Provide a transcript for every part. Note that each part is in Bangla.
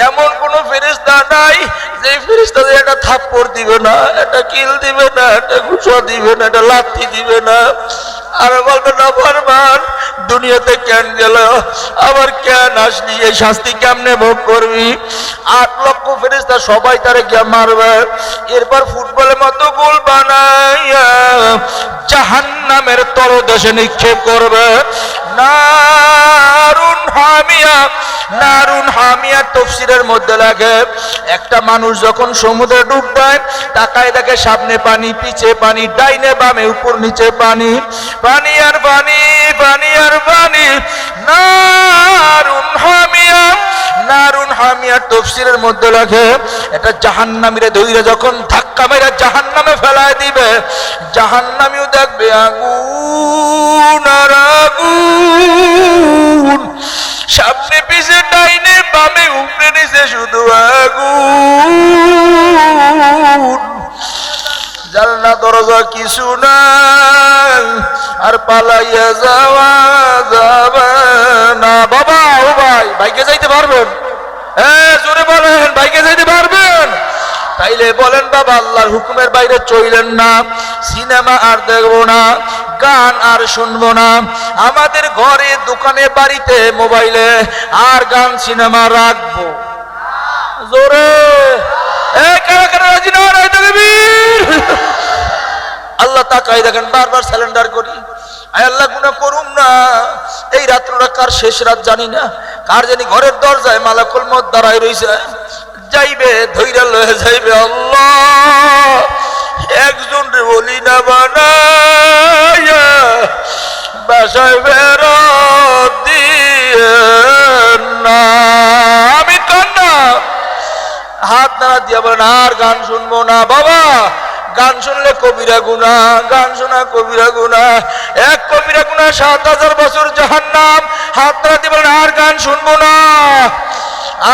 এমন কোন ফেরেশতা নাই যে ফেরেশতা একটা থাপ্পড় দিবে না, একটা কিল দিবে না, একটা ঘুষা দিবে না, একটা লাথি দিবে না, আর বলবে না ফরমান দুনিয়াতে কেন গেল, আবার কেন আসলি, এই শাস্তি কেমনে ভোগ করবি। 8 লক্ষ ফেরেশতা সবাই তারে গিয়ে মারবে, এরপর ফুটবলের মতো গোল বানাইয়া জাহান্নামের তলদেশে নিক্ষেপ করবে। নারুন হামিয়া, নারুন হামিয়া তাফসীরের মধ্যে লাগে একটা মানুষ যখন সমুদ্রে ডুব দেয় তাকায় দেখে সামনে পানি, পিছে পানি, ডাইনে বামে, উপর নিচে পানি, পানি আর পানি, পানি আর পানি। নারুন হামিয়া, নারুন হামিয়া তাফসীরের মধ্যে লাগে এটা জাহান্নামীরে ধইরে যখন ধাক্কা মেরে জাহান্নামে ফেলায় দিবে, জাহান্নামীও দেখবে আগুন আর আগুন, সামনে পিছে ডাইনে বামে উপরে নিচে শুধু আগুন, জানলা দরজা কিছু নাই, আর পালাইয়া যাওয়া যাবে না। বাবা ও ভাই, বাইকে যাইতে পারবেন? হ্যাঁ জোরে বলেন, বাইকে যাইতে পারবেন? তাইলে বলেন বাবা আল্লাহর হুকুমের বাইরে চইলেন না, সিনেমা আর দেখবো না, গান আর শুনবো না, আমাদের ঘরে দোকানে বাড়িতে মোবাইলে আর গান সিনেমা রাখবো। জোরে কারা কারা রাজি না? আল্লাহ তাকাই দেখেন, বারবার স্যালেন্ডার করি, আয় আল্লাহ গুনাহ করুম না, এই রাত্রটা কার শেষ রাত জানি না, কার জানি ঘরের দরজায় মালাকুল মউত দাঁড়ায় রইছে, যাইবে ধইরা লয়ে যাইবে। আল্লাহ একজন রে বলি না বানাইয়া বাসায় ফেরত দিয়েন না। আমি কান্না হাত নাড়া দিয়া বলেন আর গান শুনবো না। বাবা গান শুনলে কবিরা গুনাহ, গান শোনা কবিরা গুনাহ, এক কবিরা গুনাহ 7000 বছর জাহান্নাম। হাত নাড়া দিয়ে বলেন আর গান শুনবো না,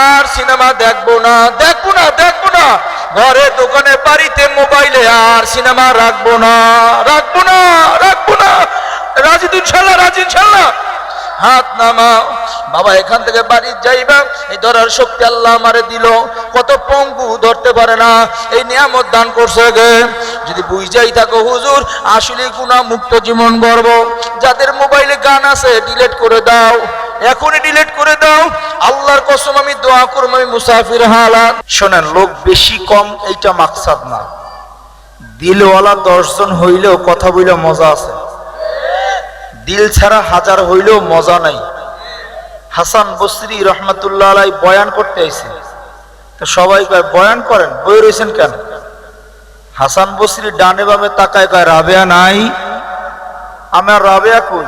আর সিনেমা দেখবো না, দেখবো না, দেখবো না, ঘরে দোকানে বাড়িতে মোবাইলে আর সিনেমা রাখবো না, রাখবো না, রাখবো না। রাজি তো ইনশাল্লাহ? রাজি ইনশাল্লাহ? হাত নামাও। বাবা এখান থেকে বাড়ি যাইবা, এই ধরার শক্তি আল্লাহ আমারে দিল, কত পঙ্গু ধরতে পারে না, এই নিয়ামত দান করছে গে। যদি বুঝাই থাকো হুজুর আসলে গুনাহ মুক্ত জীবন গর্ব, যাদের মোবাইলে গান আছে ডিলিট করে দাও, এখনই ডিলিট করে দাও। আল্লাহর কসম আমি দোয়া করব, আমি মুসাফির হালাত। শোনেন, লোক বেশি কম এইটা মাকসাদ না, দিলওয়ালা 10 জন হইলেও কথা বইলে মজা আছে, দিল ছাড়া 1000 হইলেও মজা নাই। হাসান বসরি রহমাতুল্লাহ আলাইহি বয়ান করতে আইছে, তো সবাই কয় বয়ান করেন, বই রইছেন কেন? হাসান বসরি ডানে বামে তাকায় কয় রাবেয়া নাই। আমার রাবেয়া কই?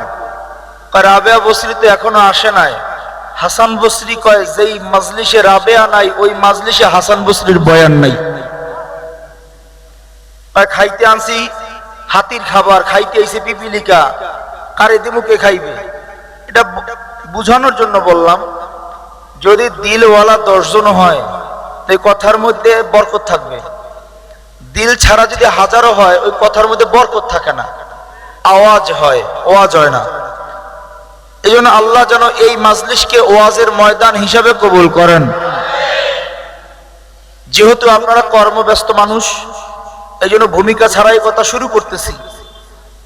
কয় রাবেয়া বসরি তো এখনো আসে নাই। হাসান বসরি কয় যেই মাজলিসে রাবেয়া নাই ওই মাজলিসে হাসান বসরির বয়ান নাই। কয় খাইতে আনছি হাতির খাবার, খাইতে আইছে পিপিলিকা, কারে দিমুকে খাইবে। এটা বুঝানোর জন্য বললাম, যদি দিলওয়ালা 10 জন হয় এই কথার মধ্যে বরকত থাকবে, দিল ছাড়া যদি 1000 হয় ওই কথার মধ্যে বরকত থাকে না, আওয়াজ হয়, ওয়াজ হয় না। এই জন্য আল্লাহ যেন এই মাজলিসকে ওয়াজের ময়দান হিসাবে কবুল করেন। যেহেতু আপনারা কর্মব্যস্ত মানুষ, এই জন্য ভূমিকা ছাড়াই কথা শুরু করতেছি।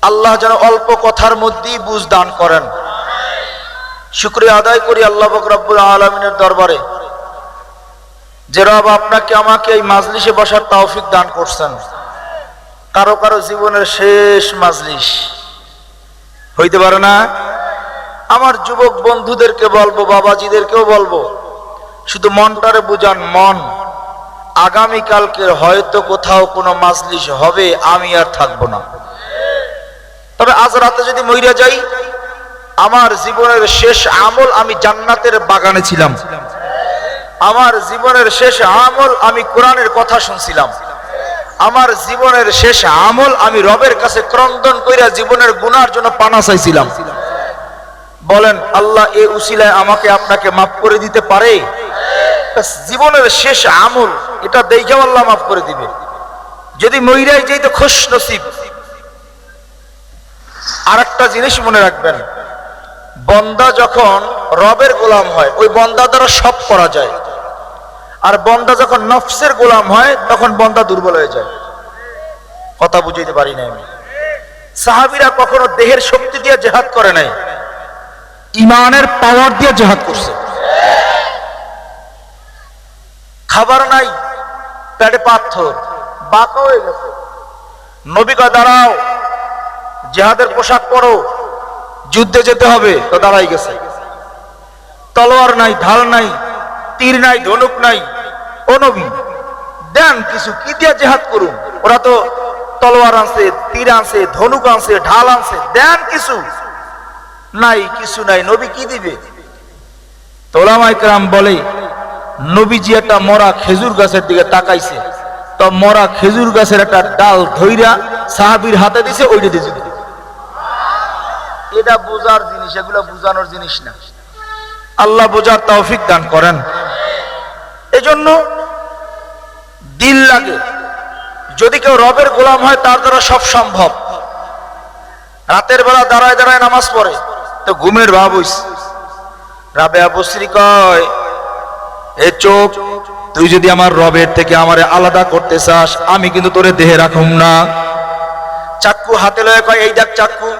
আল্লাহ যেন অল্প কথার মধ্যেই বুঝ দান করেন। শুকরিয়া আদায় করি আল্লাহ পাক রব্বুল আলামিনের দরবারে যে রব আপনাকে আমাকে এই মাজলিসে বসার তৌফিক দান করছেন। কারো কারো জীবনের শেষ মাজলিস হইতে পারে না। আমার যুবক বন্ধুদেরকে বলবো, বাবাজিদেরকেও বলবো, শুধু মনটারে বুঝান, মন আগামীকালকে হয়তো কোথাও কোনো মাজলিস হবে, আমি আর থাকবো না। তবে আজ রাতে যদি মইরা যাই, আমার জীবনের শেষ আমল আমি জান্নাতের বাগানে ছিলাম, আমার জীবনের শেষ আমল আমি কোরআনের কথা শুনছিলাম, আমার জীবনের শেষ আমল আমি রবের কাছে ক্রন্দন কইরা জীবনের গুনার জন্য পানা চাইছিলাম। বলেন আল্লাহ এই উসিলায় আমাকে আপনাকে মাফ করে দিতে পারে? জীবনের শেষ আমল এটা দেখে আল্লাহ মাফ করে দিবে। যদি মইরাই যাই তো খুশ নসিব। আর একটা জিনিস মনে রাখবেন, বন্দা যখন রবের গোলাম হয় ওই বন্দা দ্বারা সব করা যায়, আর বন্দা যখন নফসের গোলাম হয় তখন বন্দা দুর্বল হয়ে যায়। কথা বুঝাইতে পারি না আমি। সাহাবীরা কখনো দেহের শক্তি দিয়ে জিহাদ করে নাই, ইমানের পাওয়ার দিয়ে জিহাদ করছে। খাবার নাই, পেটে পাথর, বাঁকা হয়ে গেছে, নবী কয় দাঁড়াও, জিহাদের পোশাক পরো, যুদ্ধে যেতে হবে। তো দাঁড়াই গেছে। তলোয়ার নাই, ঢাল নাই, তীর নাই, ধনুক নাই। ও নবী দেন কিছু, কি দিয়ে জিহাদ করুন? ওরা তো তলোয়ার আনছে, তীর আনছে, ধনুক আনছে, ঢাল আনছে, দেন কিছু। নাই, কিছু নাই। নবী কি দিবে? তো উলামায়ে কেরাম বলে নবীজি একটা মরা খেজুর গাছের দিকে তাকাইছে, তো মরা খেজুর গাছের একটা ডাল ধইরা সাহাবীর হাতে দিছে, ওইটা দিয়েছে। এটা বোঝার জিনিস, এগুলো বোঝানোর জিনিস না। আল্লাহ বোঝার তৌফিক দান করেন। এজন্য দিল লাগে। যদি কেউ রবের গোলাম হয় তার দ্বারা সব সম্ভব। রাতের বেলা দাঁড়ায় দাঁড়ায় নামাজ পড়ে তো ঘুমের ভাব হইছে। রাবেয়া বসরি কয়, এ চোখ, তুই যদি আমার রবের থেকে আমারে আলাদা করতে চাস, আমি কিন্তু তোরে দেহে রাখুম না। চাক্কু হাতে লয়ে কয়, এই দেখ চাক্কু,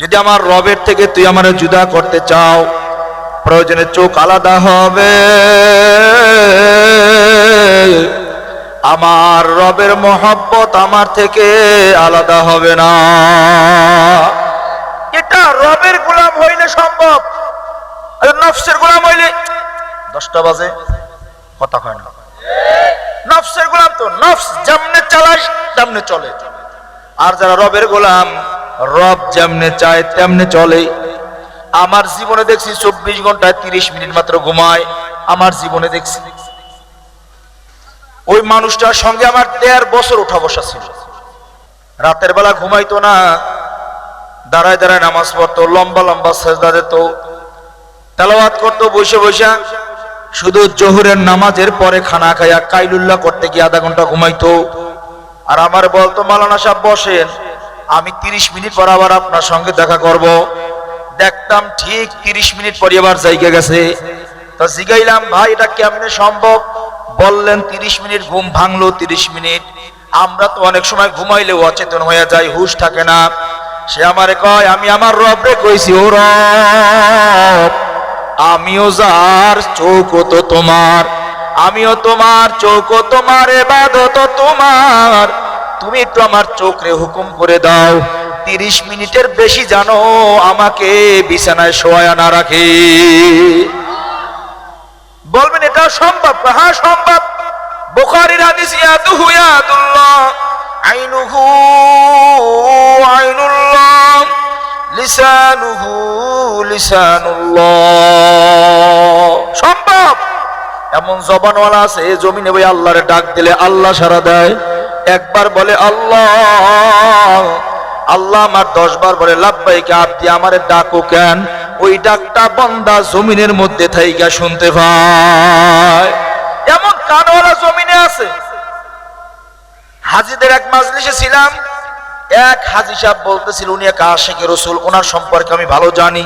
যদি আমার রবের থেকে তুই আমারে জুদা করতে চাও, প্রয়োজনে চোখ আলাদা হবে, আমার রবের মহব্বত আমার থেকে আলাদা হবে না। এটা রবের গোলাম হইলে সম্ভব। নফসের গোলাম হইলে 10টা বাজে কথা হয় না। নফসের গোলাম তো নফস যেমনে চালায় তেমনে চলে। আর যারা রবের গোলাম, রব যেমনে চায় তেমনে চলে। আমার জীবনে দেখছি 24 ঘন্টায় 30 মিনিট মাত্র ঘুমায়। আমার জীবনে দেখছি ওই মানুষটার সঙ্গে আমার 1.5 বছর উঠা বসা ছিল। রাতের বেলা ঘুমাইতো না, দাঁড়ায় দাঁড়ায় নামাজ পড়তো, লম্বা লম্বা সেজদা দিত, তেলাওয়াত করতো বসে বসে। শুধু জোহরের নামাজের পরে খানা খাইয়া কাইলুল্লাহ করতে গিয়ে আধা ঘন্টা ঘুমাইতো। আর আমার বলতো, মাওলানা সাহেব বসেন, আমি 30 মিনিট পর আবার আপনার সঙ্গে দেখা করব। দেখতাম ঠিক 30 মিনিট পরে আবার জায়গা গেছে। তো জিগাইলাম, ভাই এটা কেমনে সম্ভব? বললেন 30 মিনিট ঘুম ভাঙলো। 30 মিনিট। আমরা তো অনেক সময় ঘুমাইলে অচেতন হয়ে যাই, হুশ থাকে না। সে আমারে কয়, আমি আমার রবরে কইছি, ও রব, আমিও যার চৌকো তো তোমার, আমিও তোমার চৌকো, তোমার ইবাদত তোমার, তুমি একটু আমার চোখরে হুকুম করে দাও, 30 মিনিটের বেশি জানো আমাকে বিছানায় শোয়া না রাখে। বলবেন এটা সম্ভব? হ্যাঁ সম্ভব। বুখারীর হাদিস, ইয়াদুহু ইয়াদুল্লাহ, আইনুহু আইনুল্লাহ, লিসানুহু লিসানুল্লাহ। সম্ভব। এমন জবানওয়ালা আছে, এই জমিনে বই আল্লাহরে ডাক দিলে আল্লাহ সাড়া দেয়। একবার বলে আল্লাহ, আল্লাহ আমার 10 বার বলে লাব্বাইকা আব্দি, আমারে ডাকো কেন? ওই ডাকটা বান্দা জমিনের মধ্যে থাইকা শুনতে পায়। এমন কানওয়ালা জমিনে আছে। হাজীদের এক মাজলিসে ছিলাম, এক হাজী সাহেব বলতেছিল উনি এক আশিকে রাসূল, ওনার সম্পর্কে আমি ভালো জানি।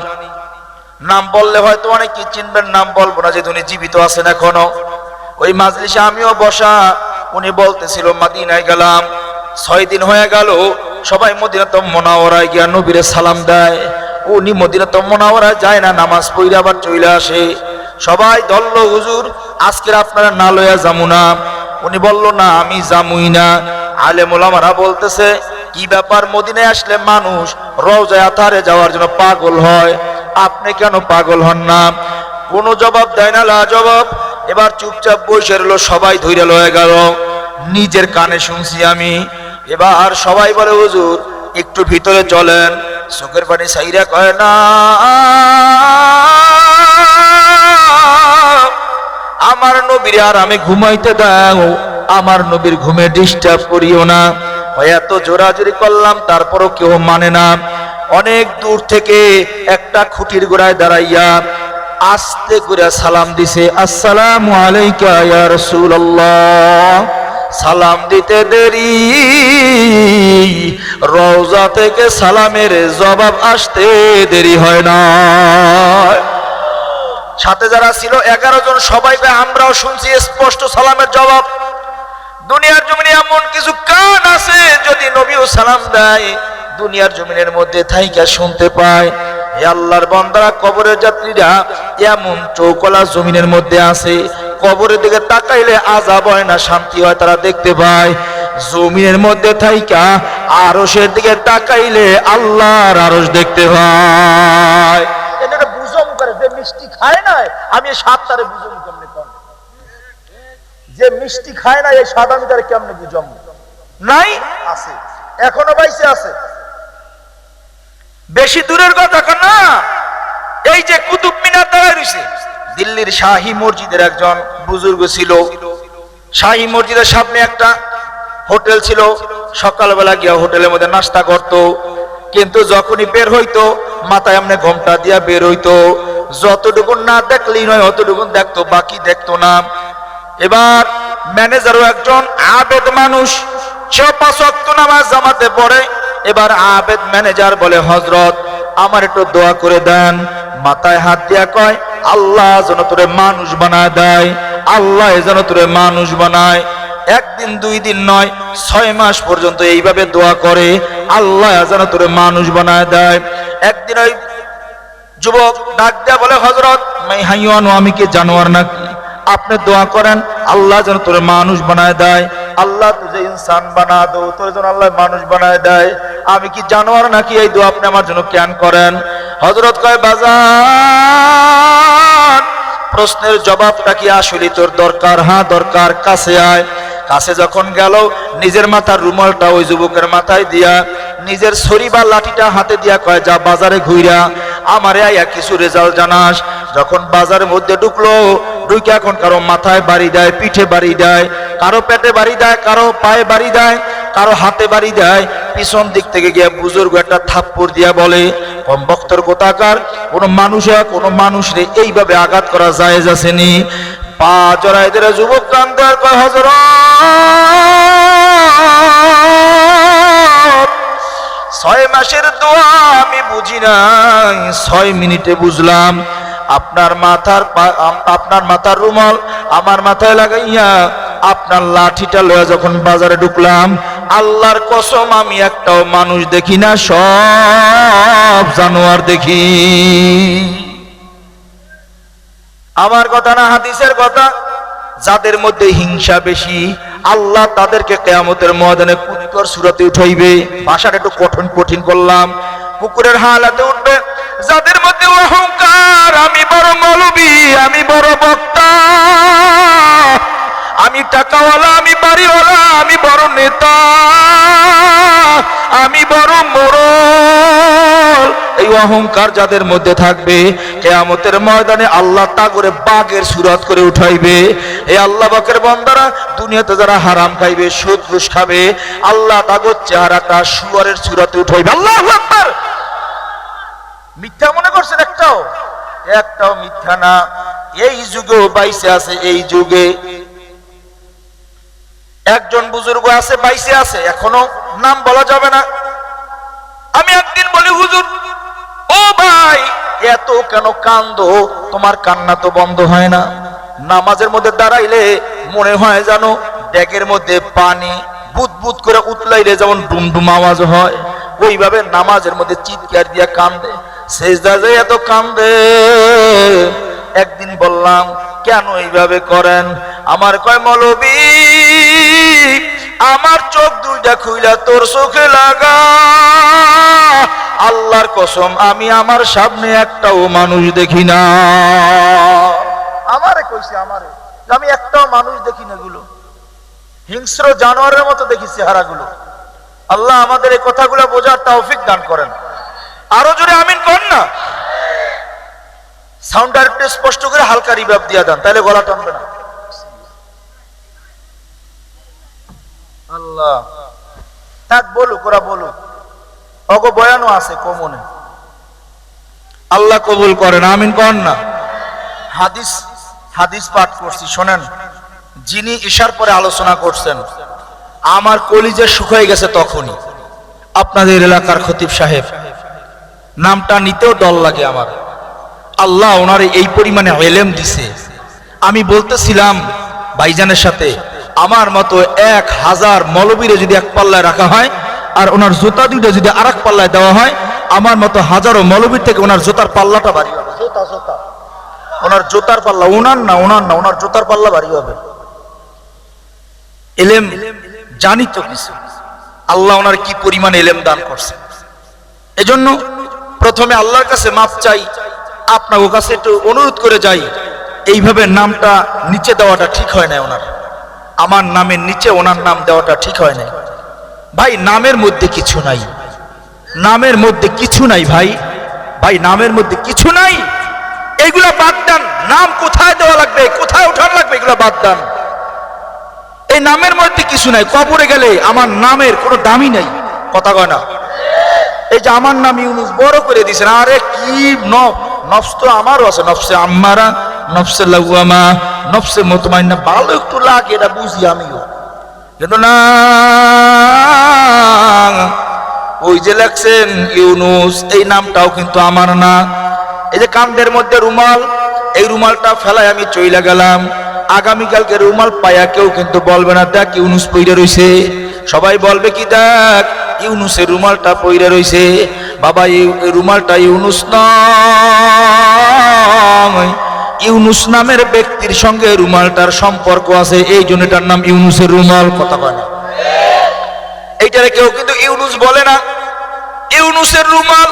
নাম বললে হয়তো অনেকে চিনবেন, নাম বলবো না, যেহেতু উনি জীবিত আছেন এখনো। ওই মাজলিসে আমিও বসা। উনি বলতেছিল, মদিনায় গেলাম, 6 দিন হয়ে গেল, সবাই মদিনাতুল মুনাওয়ারায় গিয়া নবীরে সালাম দেয়। উনি মদিনাতুল মুনাওয়ারায় যায় না, নামাজ পড়ে আবার চলে আসে। সবাই ধরল, হুজুর আজকে আপনারা না লইয়া যামু না? উনি বলল, না আমি যামুই না। আলেম ওলামারা বলতেছে, কি ব্যাপার, মদিনায় আসলে মানুষ রওজায়ে আতহারে যাওয়ার জন্য পাগল হয়, আপনি কেন পাগল হন না? কোনো জবাব দেয় না, লা জবাব। এবার চুপচাপ বসে রইল, সবাই ধইরা লয়ে গেল। নিজের কানে শুনছি আমি। এবার সবাই বলে, হুজুর একটু ভিতরে চলেন। চোখের পানি সাইরা কয়, না আমার নবীর আর আমি ঘুমাইতে দাও, আমার নবীর ঘুমে ডিস্টার্ব করিও না। এত জোরাজুরি করলাম, তারপরও কেউ মানে না। অনেক দূর থেকে একটা খুঁটির গোড়ায় দাঁড়াইয়া আস্তে করে সালাম দিছে, আসসালামু আলাইকা ইয়া রাসূলুল্লাহ। সালাম দিতে দেরি, রওজা থেকে সালামের জবাব আসতে দেরি হয় না। সাথে যারা ছিল 11 জন, সবাই আমরাও শুনছি স্পষ্ট সালামের জবাব। দুনিয়ার জমিনে এমন কিছু কান আছে, যদি নবীও সালাম দেয় দুনিয়ার জমিনের মধ্যে থাইকা শুনতে পায়। হে আল্লাহর বান্দারা, কবরের যাত্রীরা এমন চৌকলা জমিনের মধ্যে আছে, কবরের দিকে তাকাইলে আযাব হয় না, শান্তি হয়, তারা দেখতে পায়। জমিনের মধ্যে থাইকা আরশের দিকে তাকাইলে আল্লাহর আরশ দেখতে পায়। এটা বুঝম করে যে মিষ্টি খায় না, আমি এই স্বাদটারে বুঝম কেমনে কোন? যে মিষ্টি খায় না এই স্বাদ আমি তারে কেমনে বুঝম? নাই, আছে, এখনো বাইসে আছে। বেশি দূরের কথা না, এই যে কুতুব মিনার দাঁড়ায় রয়েছে, দিল্লির শাহী মসজিদের একজন বুজুর্গ ছিল। শাহী মসজিদের সামনে একটা হোটেল ছিল, সকালবেলা গিয়া হোটেলের মধ্যে নাস্তা করত, কিন্তু যখনই বের হইতো মাথায় এমনি ঘোমটা দিয়া বের হইতো, যতটুকু না দেখলেই নয় অতটুকু দেখতো, বাকি দেখতো না। এবার ম্যানেজারও একজন আবেদ মানুষ, 5 ওয়াক্ত নামাজ জামাতে পড়ে। এবার আবেদ ম্যানেজার বলে, হযরত আমার একটু দোয়া করে দেন। মাথায় হাত দিয়া কয়, আল্লাহ যেন তোরে মানুষ বানায় দেয়, আল্লাহ যেন তোরে মানুষ বানায়। একদিন 2 দিন নয়, 6 মাস পর্যন্ত এইভাবে দোয়া করে, আল্লাহ যেন তোরে মানুষ বানায় দেয়। একদিন ওই যুবক ডাক দেয়া বলে, হযরত মাই হাইওয়ান, আমি কি জানোয়ার নাকি? আপনি দোয়া করেন আল্লাহ যেন তোরে মানুষ বানায় দেয়। আল্লাহ তুঝে ইনসান বানা দো, তোর যেন আল্লাহ মানুষ বানায় দেয়। আমি কি জানোয়ার নাকি? এই দোয়া আপনি আমার জন্য কেন করেন? হযরত কয়, বাজার প্রশ্নের জবাবটা কি আসলে তোর দরকার? হ্যাঁ দরকার, কাছে আয়। কাছে যখন গেল, নিজের মাথার রুমালটা ওই যুবকের মাথায় দিয়া, নিজের ছড়ি বা লাঠিটা হাতে দিয়া কয়, যা বাজারে ঘুইরা আমারে আইয়া কিছু রেজাল্ট জানাস। যখন বাজারের মধ্যে ঢুকলো, ঢুকে এখন কারো মাথায় বাড়ি দেয়, পিঠে বাড়ি দেয়, কারো পেটে বাড়ি দেয়, কারো পায়ে বাড়ি দেয়, কারো হাতে বাড়ি দেয়। পিছন দিক থেকে গিয়ে বুজুর্গ একটা থাপ্পড় দিয়া বলে, কম বক্তর কোথাকার, কোনো মানুষরে এইভাবে আঘাত করা জায়েজ আসেনি। পা জড়াই দিলে যুবক কান্দে আর কয়, হযরত 6 মাসের দোয়া আমি বুঝি নাই, 6 মিনিটে বুঝলাম। আপনার মাথার রুমাল আমার মাথায় লাগাইয়া আপনার লাঠিটা লয়ে যখন বাজারে ঢুকলাম, আল্লাহর কসম আমি একটাও মানুষ দেখি না, সব জানোয়ার দেখি। আমার কথা না, হাদিসের কথা। যাদের মধ্যে হিংসা বেশি, আল্লাহ তাদেরকে কিয়ামতের ময়দানে কুকুর সূরাতে উঠাইবে। ভাষাটা একটু কঠিন করলাম, কুকুরের হালাতে উঠবে। যাদের মধ্যে অহংকার, আমি বড় মৌলবী, আমি বড় বক্তা, আমি টাকাওয়ালা, আমি বাড়িওয়ালা, আমি বড় নেতা, আমি বড় মোড়ল, এই অহংকার যাদের মধ্যে থাকবে, কিয়ামতের ময়দানে আল্লাহ তা করে বাঘের সূরত করে উঠাইবে। এই আল্লাহ পাকের বান্দারা, দুনিয়াতে যারা হারাম খাইবে, সুদ ঘুষ খাবে, আল্লাহ তাগর চেহারাটা শুয়োরের সূরতে উঠাইবে। আল্লাহু আকবার। মিথ্যা মনে করছেন? একটাও মিথ্যা না। এই যুগেও বাইসে আছে, এই যুগে একজন বুজুর্গ আছে, বাইসে আছে, এখনো নাম বলা যাবে না। আমি একদিন বলি, হুজুর ও ভাই, এত কেন কান্দো? তোমার কান্না তো বন্ধ হয় না। নামাজের মধ্যে দাঁড়াইলে মনে হয় জানো ড্যাগের মধ্যে পানি বুদবুদ করে উতলাইলে যেমন ডুমডুম আওয়াজ হয়, ওইভাবে নামাজের মধ্যে চিৎকার দিয়া কান্দে, সেজদায় যায় এত কান্দে। একদিন বললাম, কেন এইভাবে করেন? আমার কয়, মৌলবী আমার চোখ দুইটা খুইলা তোর চোখে লাগা, আল্লাহর কসম আমি আমার সামনে একটাও মানুষ দেখি না। আমারে কইছে, আমি একটাও মানুষ দেখি না, গুলো হিংস্র জানোয়ারের মতো দেখি চেহারাগুলো। আল্লাহ আমাদের এই কথাগুলো বোঝার তৌফিক দান করেন। আরো জোরে আমিন কর না। সাউন্ডটা একটু স্পষ্ট করে হালকা রিভার্ব দিয়া দেন, তাহলে গলা টানবে না। আল্লাহ থাক, বলুক, ওরা বলুক, অগো বয়ানও আছে কমনে। আল্লাহ কবুল করেন, আমিন করেন না। হাদিস পাঠ করছি, শোনেন। যিনি ঈশার পরে আলোচনা করছেন, আমার কলিজা শুকিয়ে গেছে তখনই। আপনাদের এলাকার খতিব সাহেব, নামটা নিতেও ডর লাগে আমার। আল্লাহ ওনারে এই পরিমাণে ইলম দিছে। আমি বলতেছিলাম ভাইজানের সাথে, আমার মতো 1000 মৌলবীরে যদি এক পাল্লায় রাখা হয় আর ওনার জুতা দুইটা যদি আরেক পাল্লায় দেওয়া হয়, আমার মতো হাজারো মৌলবীর থেকে ওনার জুতার পাল্লাটা ভারী হবে। ওনার জুতার পাল্লা, ওনার না ওনার জুতার পাল্লা ভারী হবে। ইলম জানি তো কিছু, আল্লাহ ওনার কি পরিমাণ ইলম দান করছে। এজন্য প্রথমে আল্লাহর কাছে মাফ চাই, আপনার কাছে একটু অনুরোধ করে যাই, এইভাবে নামটা নিচে দেওয়াটা ঠিক হয় না। ওনার আমার নামের নিচে ওনার নাম দেওয়াটা ঠিক হয় না ভাই। নামের মধ্যে কিছু নাই, নামের মধ্যে কিছু নাই ভাই, ভাই নামের মধ্যে কিছু নাই। এগুলা বাদ দেন। নাম কোথায় দেওয়া লাগবে, কোথায় ওঠানো লাগবে, এগুলা বাদ দেন। এই নামের মধ্যে কিছু নাই। কবরে গেলে আমার নামের কোনো দামই নাই, কথা কয় না। এই যে আমার নাম ইউনুস বড় করে দিয়েছেন, আরে কি নফস তো আমারও আছে, নফসে আম্মারা, নফসে লাওয়ামা, নফসে মুতমাইন্না, ভালো একটু লাগে, এটা বুঝি আমিও, কিন্তু না ওই যে লেখছেন ইউনুস, এই নামটাও কিন্তু আমার না। এই যে কান্দের মধ্যে রুমাল, এই রুমালটা ফেলায় আমি চইলা গেলাম, আগামীকালকে রুমাল পায়া কেউ কিন্তু বলবে না দেখ ইউনুস পইরা রইছে, সবাই বলবে কি দেখ ইউনুসের রুমালটা পইরা রইছে। বাবা এই রুমালটা ইউনুস নয়, ইউনুস নামের ব্যক্তির সঙ্গে রুমালটার সম্পর্ক আছে, এই জন্য এটার নাম ইউনুসের রুমাল, কথা বলে না। এইটারে কেউ কিন্তু ইউনুস বলে না। ইউনুসের রুমাল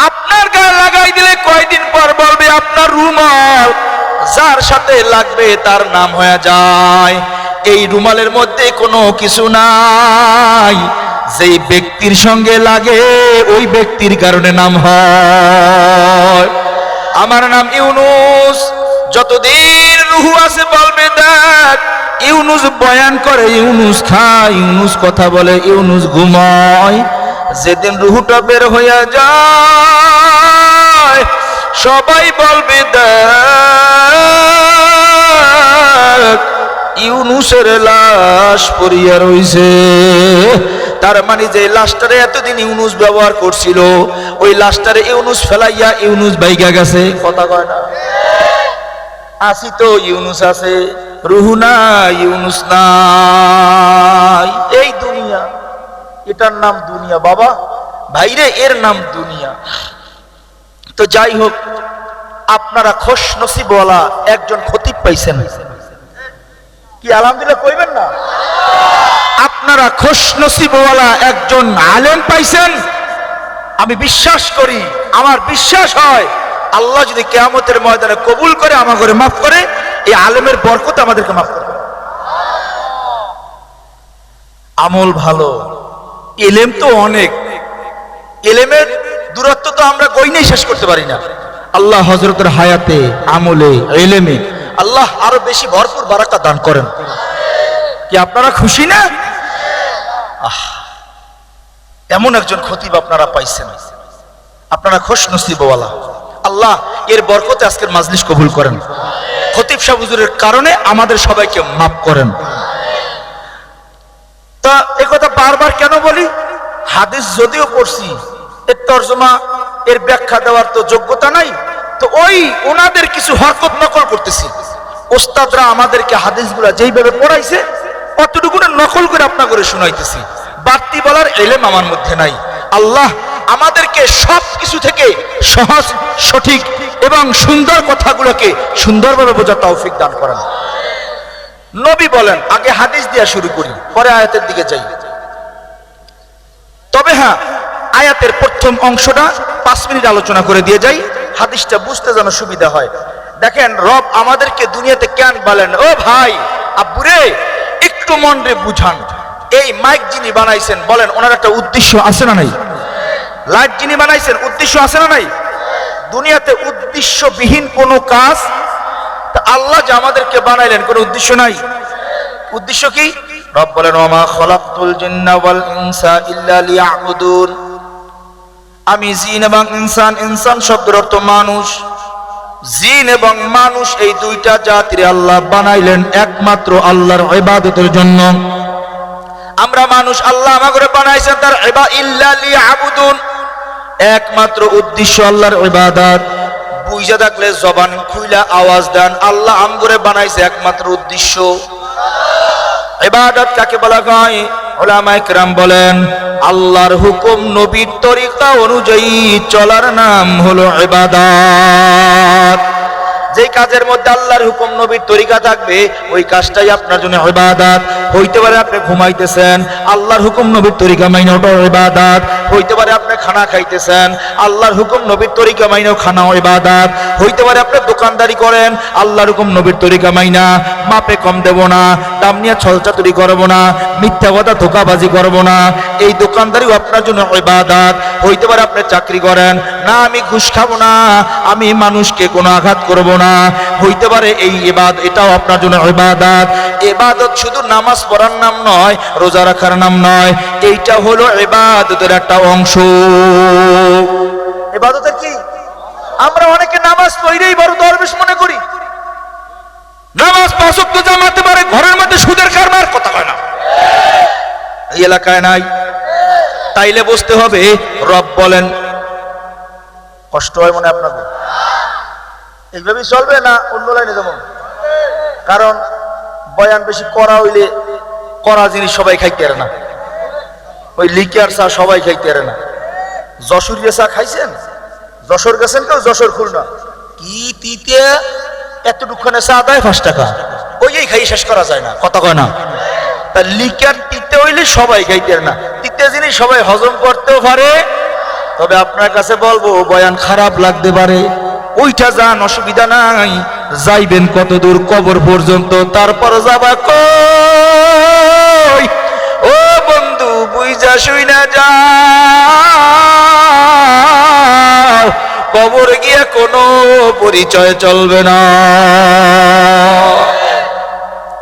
আপনার গায়ে লাগাই দিলে কয়দিন পর বলবে আপনার রুমাল, যার সাথে লাগবে তার নাম হয়ে যায়। এই রুমালের মধ্যে কোনো কিছু নাই, যেই ব্যক্তির সঙ্গে লাগে ওই ব্যক্তির কারণে নাম হয়। আমার নাম ইউনুস, যতদিন রুহু আছে বলবে দেখ ইউনুস বয়ান করে, ইউনুস খায়, ইউনুস কথা বলে, ইউনুস ঘুমায়। যেদিন রুহুটা বের হইয়া যায় সবাই বলবে দেখ ইউনুসের লাশ পড়িয়া রইছে। তার মানে যে লাশটারে এতদিন ইউনুস ব্যবহার করছিল, ওই লাশটারে ইউনুস ফেলাইয়া ইউনুস বাইগা গেছে, কথা কয় না। আসি তো ইউনুস আছে, রুহু না ইউনুস নাই। এই দুনিয়া, এটার নাম দুনিয়া বাবা, ভাইরে এর নাম দুনিয়া। তো যাই হোক, আপনারা খোশ নসিবওয়ালা একজন খতিব পাইছেন, কি আলহামদুলিল্লাহ কইবেন না? আপনারা খোশ নসিবওয়ালা একজন আলেম পাইছেন। আমি বিশ্বাস করি, আমার বিশ্বাস হয় আল্লাহ যদি কিয়ামতের ময়দানে কবুল করে আমাকে মাফ করে, এই আলেমের বরকত আমাদেরকে মাফ করবে। আমল ভালো, ইলম তো অনেক, ইলমের দূরত্ব তো আমরা কইনেই শেষ করতে পারি না। আল্লাহ হযরতের হায়াতে, আমলে, ইলমে আল্লাহ আরো বেশি ভরপুর বারাকাত দান করেন। কি আপনারা খুশি না? এমন একজন খতিব আপনারা পাইছেন, আপনারা খুশ নসিবওয়ালা। আল্লাহ এর বরকতে আজকের মাজলিস কবুল করেন। খতিব সাহেব হুজুরের কারণে আমাদের সবাইকে মাফ করেন। তা একথা বারবার কেন বলি? হাদিস যদিও পড়ছি, এর তরজমা এর ব্যাখ্যা দেওয়ার তো যোগ্যতা নাই, তো ওই ওনাদের কিছু হরকত নকল করতেছি। ওস্তাদরা আমাদেরকে হাদিসগুলা যেইভাবে পড়াইছে অতটুকু নকল করে আপনা করে শুনাইতেছি। বাড়তি বলার ইলম আমার মধ্যে নাই। আল্লাহ আমাদেরকে সব কিছু থেকে সহজ, সঠিক এবং সুন্দর কথাগুলোকে সুন্দরভাবে বোঝার তৌফিক দান করেন। নবী বলেন, আগে হাদিস দিয়া শুরু করি, পরে আয়াতের দিকে যাই। তবে হ্যাঁ, আয়াতের প্রথম অংশটা 5 মিনিট আলোচনা করে দিয়ে যাই, হাদিসটা বুঝতে যেন সুবিধা হয়। দেখেন, রব আমাদেরকে দুনিয়াতে কেন বলেন, ও ভাই আব্বুরে একটু মন রে বুঝান। এই মাইক যিনি বানাইছেন, বলেন ওনার একটা উদ্দেশ্য আছে না নাই? লাইট যিনি বানাইছেন, উদ্দেশ্য আছে না নাই? দুনিয়াতে উদ্দেশ্যবিহীন কোনো কাজ, আল্লাহ যে আমাদেরকে বানাইলেন কোনো উদ্দেশ্য নাই। উদ্দেশ্য কি? রব বলেন, ওমা খলাকতুল জিন্না ওয়াল ইনসা ইল্লা লিয়াবুদুন। আমি জিন এবং ইনসান, ইনসান শব্দের অর্থ মানুষ, জিন এবং মানুষ এই দুইটা জাতির আল্লাহ বানাইলেন একমাত্র আল্লাহর ইবাদতের জন্য। আমরা মানুষ, আল্লাহ আমাকে বানাইছেন তার ইল্লা লিয়াবুদুন, একমাত্র উদ্দেশ্য আল্লাহর ইবাদত। বুঝা থাকলে জবান খুইলা আওয়াজ দেন, আল্লাহ আমগরে বানাইছে একমাত্র উদ্দেশ্য। ইবাদত কাকে বলা হয়? উলামায়ে কেরাম বলেন, আল্লাহর হুকুম নবীর তরিকা অনুযায়ী চলার নাম হলো ইবাদত। যে কাজের মধ্যে আল্লাহর হুকুম নবীর তরিকা থাকবে ওই কাজটাই আপনার জন্য ইবাদত। হইতে পারে আপনি ঘুমাইতেছেন, আল্লাহর হুকুম নবীর তরিকা মাইনে ওটাও ইবাদত। হইতে পারে আপনি খানা খাইতেছেন, আল্লাহর হুকুম নবীর তরিকা মাইনেও খানাও ইবাদত। হইতে পারে আপনি দোকানদারি করেন, আল্লাহর হুকুম নবীর তরিকা মাইনা মাপে কম দেব না, দাম নিয়ে ছলচাতুরি করব না, মিথ্যা কথা ধোঁকাবাজি করব না, এই দোকানদারিও আপনার জন্য ইবাদত। হইতে পারে আপনি চাকরি করেন, না আমি ঘুষ খাবো না, আমি মানুষকে কোনো আঘাত করব না, হইতে পারে এই ইবাদত, এটাও আপনার জন্য ইবাদত। ইবাদত শুধু নামাজ পড়ার নাম নয়, রোজা রাখার নাম নয়, এইটা হলো ইবাদতের একটা অংশ। ইবাদতের কি? আমরা অনেকে নামাজ পড়লেই বড় দরবেশ মনে করি। নামাজ পাঁচ ওয়াক্ত জামাতে পারে, ঘরের মধ্যে সুদের কারবার কথা কয় না, এই এলাকায় নাই। তাইলে বুঝতে হবে রব বলেন। কষ্ট হয় মনে আপনাকে? এইভাবেই চলবে না অন্য লাইনে যেমন? কারণ বয়ান বেশি করা হইলে করা জিনিস সবাই খাইতে পারে না, ওই লিকার চা সবাই খাইতে পারে না। যশোরের চা খাইছেন? যশোর গেছেন কেউ? যশোর খুলনা কি তিতে এতটুকখানে চা দেয় 5 টাকা, ওই খাই শেষ করা যায় না, কথা কয় না? তা লিকার তিতে হইলে সবাই খাইতে পারে না, তিতে জিনিস সবাই হজম করতেও পারে। তবে আপনার কাছে বলবো বয়ান খারাপ লাগতে পারে, ওইটা যান, অসুবিধা নাই। যাইবেন কত দূর? কবর পর্যন্ত। তারপর যাবা কই? ও বন্ধু বুইজা শুইনা যাও, কবর গিয়া কোনো পরিচয় চলবে না।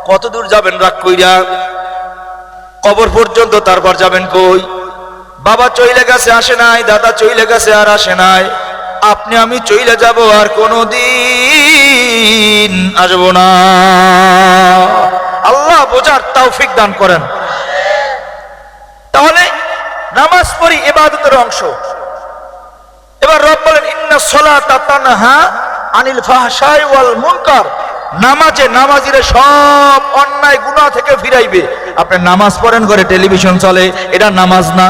কত দূর যাবেন রাগ কইরা? কবর পর্যন্ত। তারপর যাবেন কই? বাবা চইলে গেছে আসে নাই, দাদা চইলে গেছে আর আসে নাই, আপনি আমি চইলে যাব আর কোনদিন আসব না। আল্লাহ বোঝার তৌফিক দান করেন। তাহলে নামাজ পড়ি ইবাদতের অংশ। এবার রব বলেন, ইন্নাস সালাতা তানহা আনিল ফাহশাই ওয়াল মুনকার। নামাজে নামাজিরে সব অন্যায় গুনাহ থেকে ফিরাইবে। আপনি নামাজ পড়েন, ঘরে টেলিভিশন চলে, এটা নামাজ না?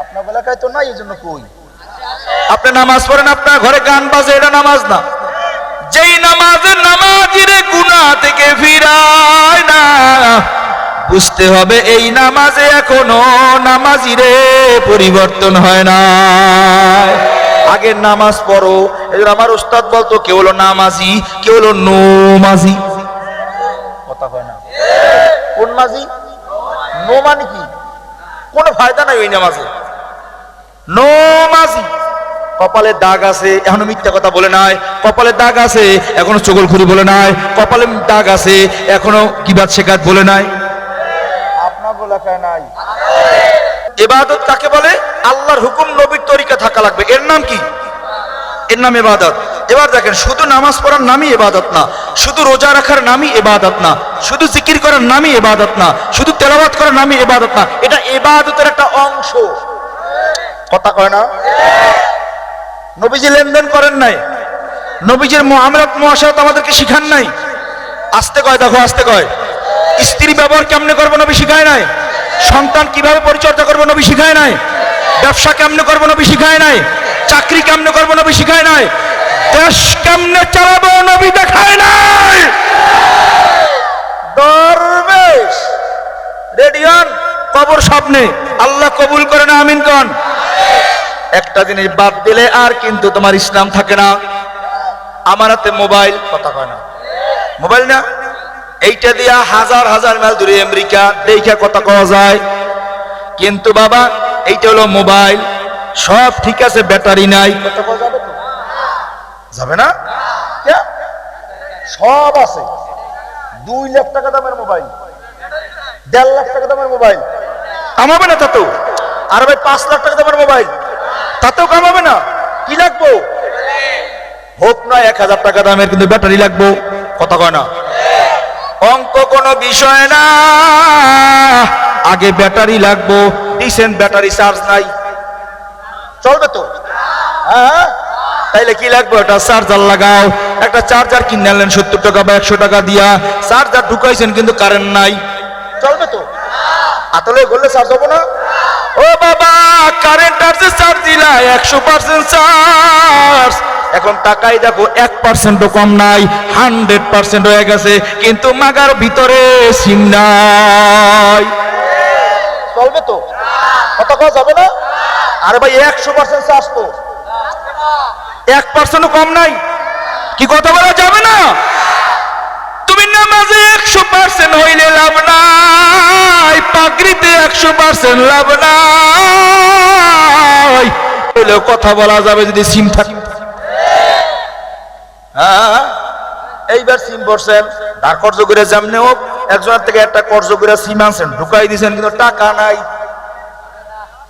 আপনার এলাকায় তো নাই, এজন্য কই। আপনি নামাজ পড়েন, আপনার ঘরে গান বাজে, এটা নামাজ না? যেই নামাজের নামাজিরে গুনাহ থেকে ফিরায় না, বুঝতে হবে এই নামাজে এখনো নামাজিরে পরিবর্তন হয় না। আগের নামাজ পড়ো। এজন্য আমার উস্তাদ বলতো, কেউ হলো নামাজি, কেউ হলো নোমাজি। কথা হয় না? কোন মাজি? নো মানে কি? কোনো ফায়দা নাই ওই নামাজে। নোমাজি। কপালে দাগ আছে, এখনো মিথ্যা কথা বলে নাই। কপালে দাগ আছে, এখনো চগলখুরি বলে নাই। কপালে দাগ আছে, এখনো কিবাদ শেখাত বলে নাই। আপনার এলাকায় নাই। ইবাদত কাকে বলে? আল্লাহর হুকুম নবীর তরিকা থাকা লাগবে, এর নাম কি? এর নাম ইবাদত। এবার দেখেন, শুধু নামাজ পড়ার নামই ইবাদত না, শুধু রোজা রাখার নামই ইবাদত না, শুধু জিকির করার নামই ইবাদত না, শুধু তেলাওয়াত করার নামই ইবাদত না, এটা ইবাদতের একটা অংশ। কথা কয় না? নবীজি লেনদেন করেন নাই, নবীজির মুআমালাত মুআশারাত আমাদেরকে শিখান নাই। আস্তে কয়, দেখো আস্তে কয়। স্ত্রী ব্যবহার কেমনে করবো নবী শিখায় নাই। সন্তান কিভাবে পরিচর্যা করবো নবী শিখায় নাই। ব্যবসা কেমনে করবো নবী শিখায় নাই। চাকরি কেমনে করবো নবী শিখায় নাই। দেশ কেমনে চালাবো নবী দেখায় নাই। দরবেশ রেডিয়ান কবর স্বপ্নে, আল্লাহ কবুল করে না, আমিন কোন। একটা জিনিস বাদ দিলে আর কিন্তু তোমার ইসলাম থাকে না। আমার হাতে মোবাইল, কথা কয় না? মোবাইল না, এইটা দিয়া হাজার হাজার মাইল দূরে আমেরিকা দেখা কথা কওয়া যায়। কিন্তু বাবা এইটা হলো মোবাইল, সব ঠিক আছে, ব্যাটারি নাই, কথা কওয়া যাবে তো? যাবে না? সব আছে। 2 লাখ টাকা দামের মোবাইল, 1.5 লাখ টাকা দামের মোবাইল, কামাবে না তাতেও। আর ভাই 5 লাখ টাকা দামের মোবাইল, তাতেও কামাবে না। কি লাগবো? হোক না 1000 টাকা দামের, কিন্তু ব্যাটারি লাগবো, কথা কয় না? অঙ্ক কোনো বিষয় না, আগে ব্যাটারি লাগবো। ডিসেন্ট ব্যাটারি চার্জ নাই, চলবে তো? হ্যাঁ, তাইলে কি লাগবে? ওটা চার্জার লাগাও। একটা চার্জার কিনে আনলেন 70 টাকা বা 100 টাকা দিয়া, চার্জার ঢুকাইছেন কিন্তু কারেন্ট নাই, চলবে তো? আতলে বললে চার্জ হবো না? ও বাবা, কারেন্ট আছে, চার্জ দিলা 100% চার্জ, এখন টাকাই দেখো 1%ও কম নাই, 100% হয়ে গেছে, কিন্তু মাগার ভিতরে সিম নাই, চলবে তো? কথা কওয়া যাবে না? আরে ভাই 100% চার্জ তো 1%ও কম নাই, কি কথা বলা যাবে না? তুমি নামাজে 100% হইলে লাভ নাই, পাগড়িতে 100% লাভ নাই, হইলেও কথা বলা যাবে যদি সিম থাকে। হ্যাঁ, এইবার সিম বসছেন, ধার কর্জ করে যেমনি হোক একজনের থেকে একটা কর্জ করে সিম আনছেন, ঢুকাই দিয়েছেন, কিন্তু টাকা নাই।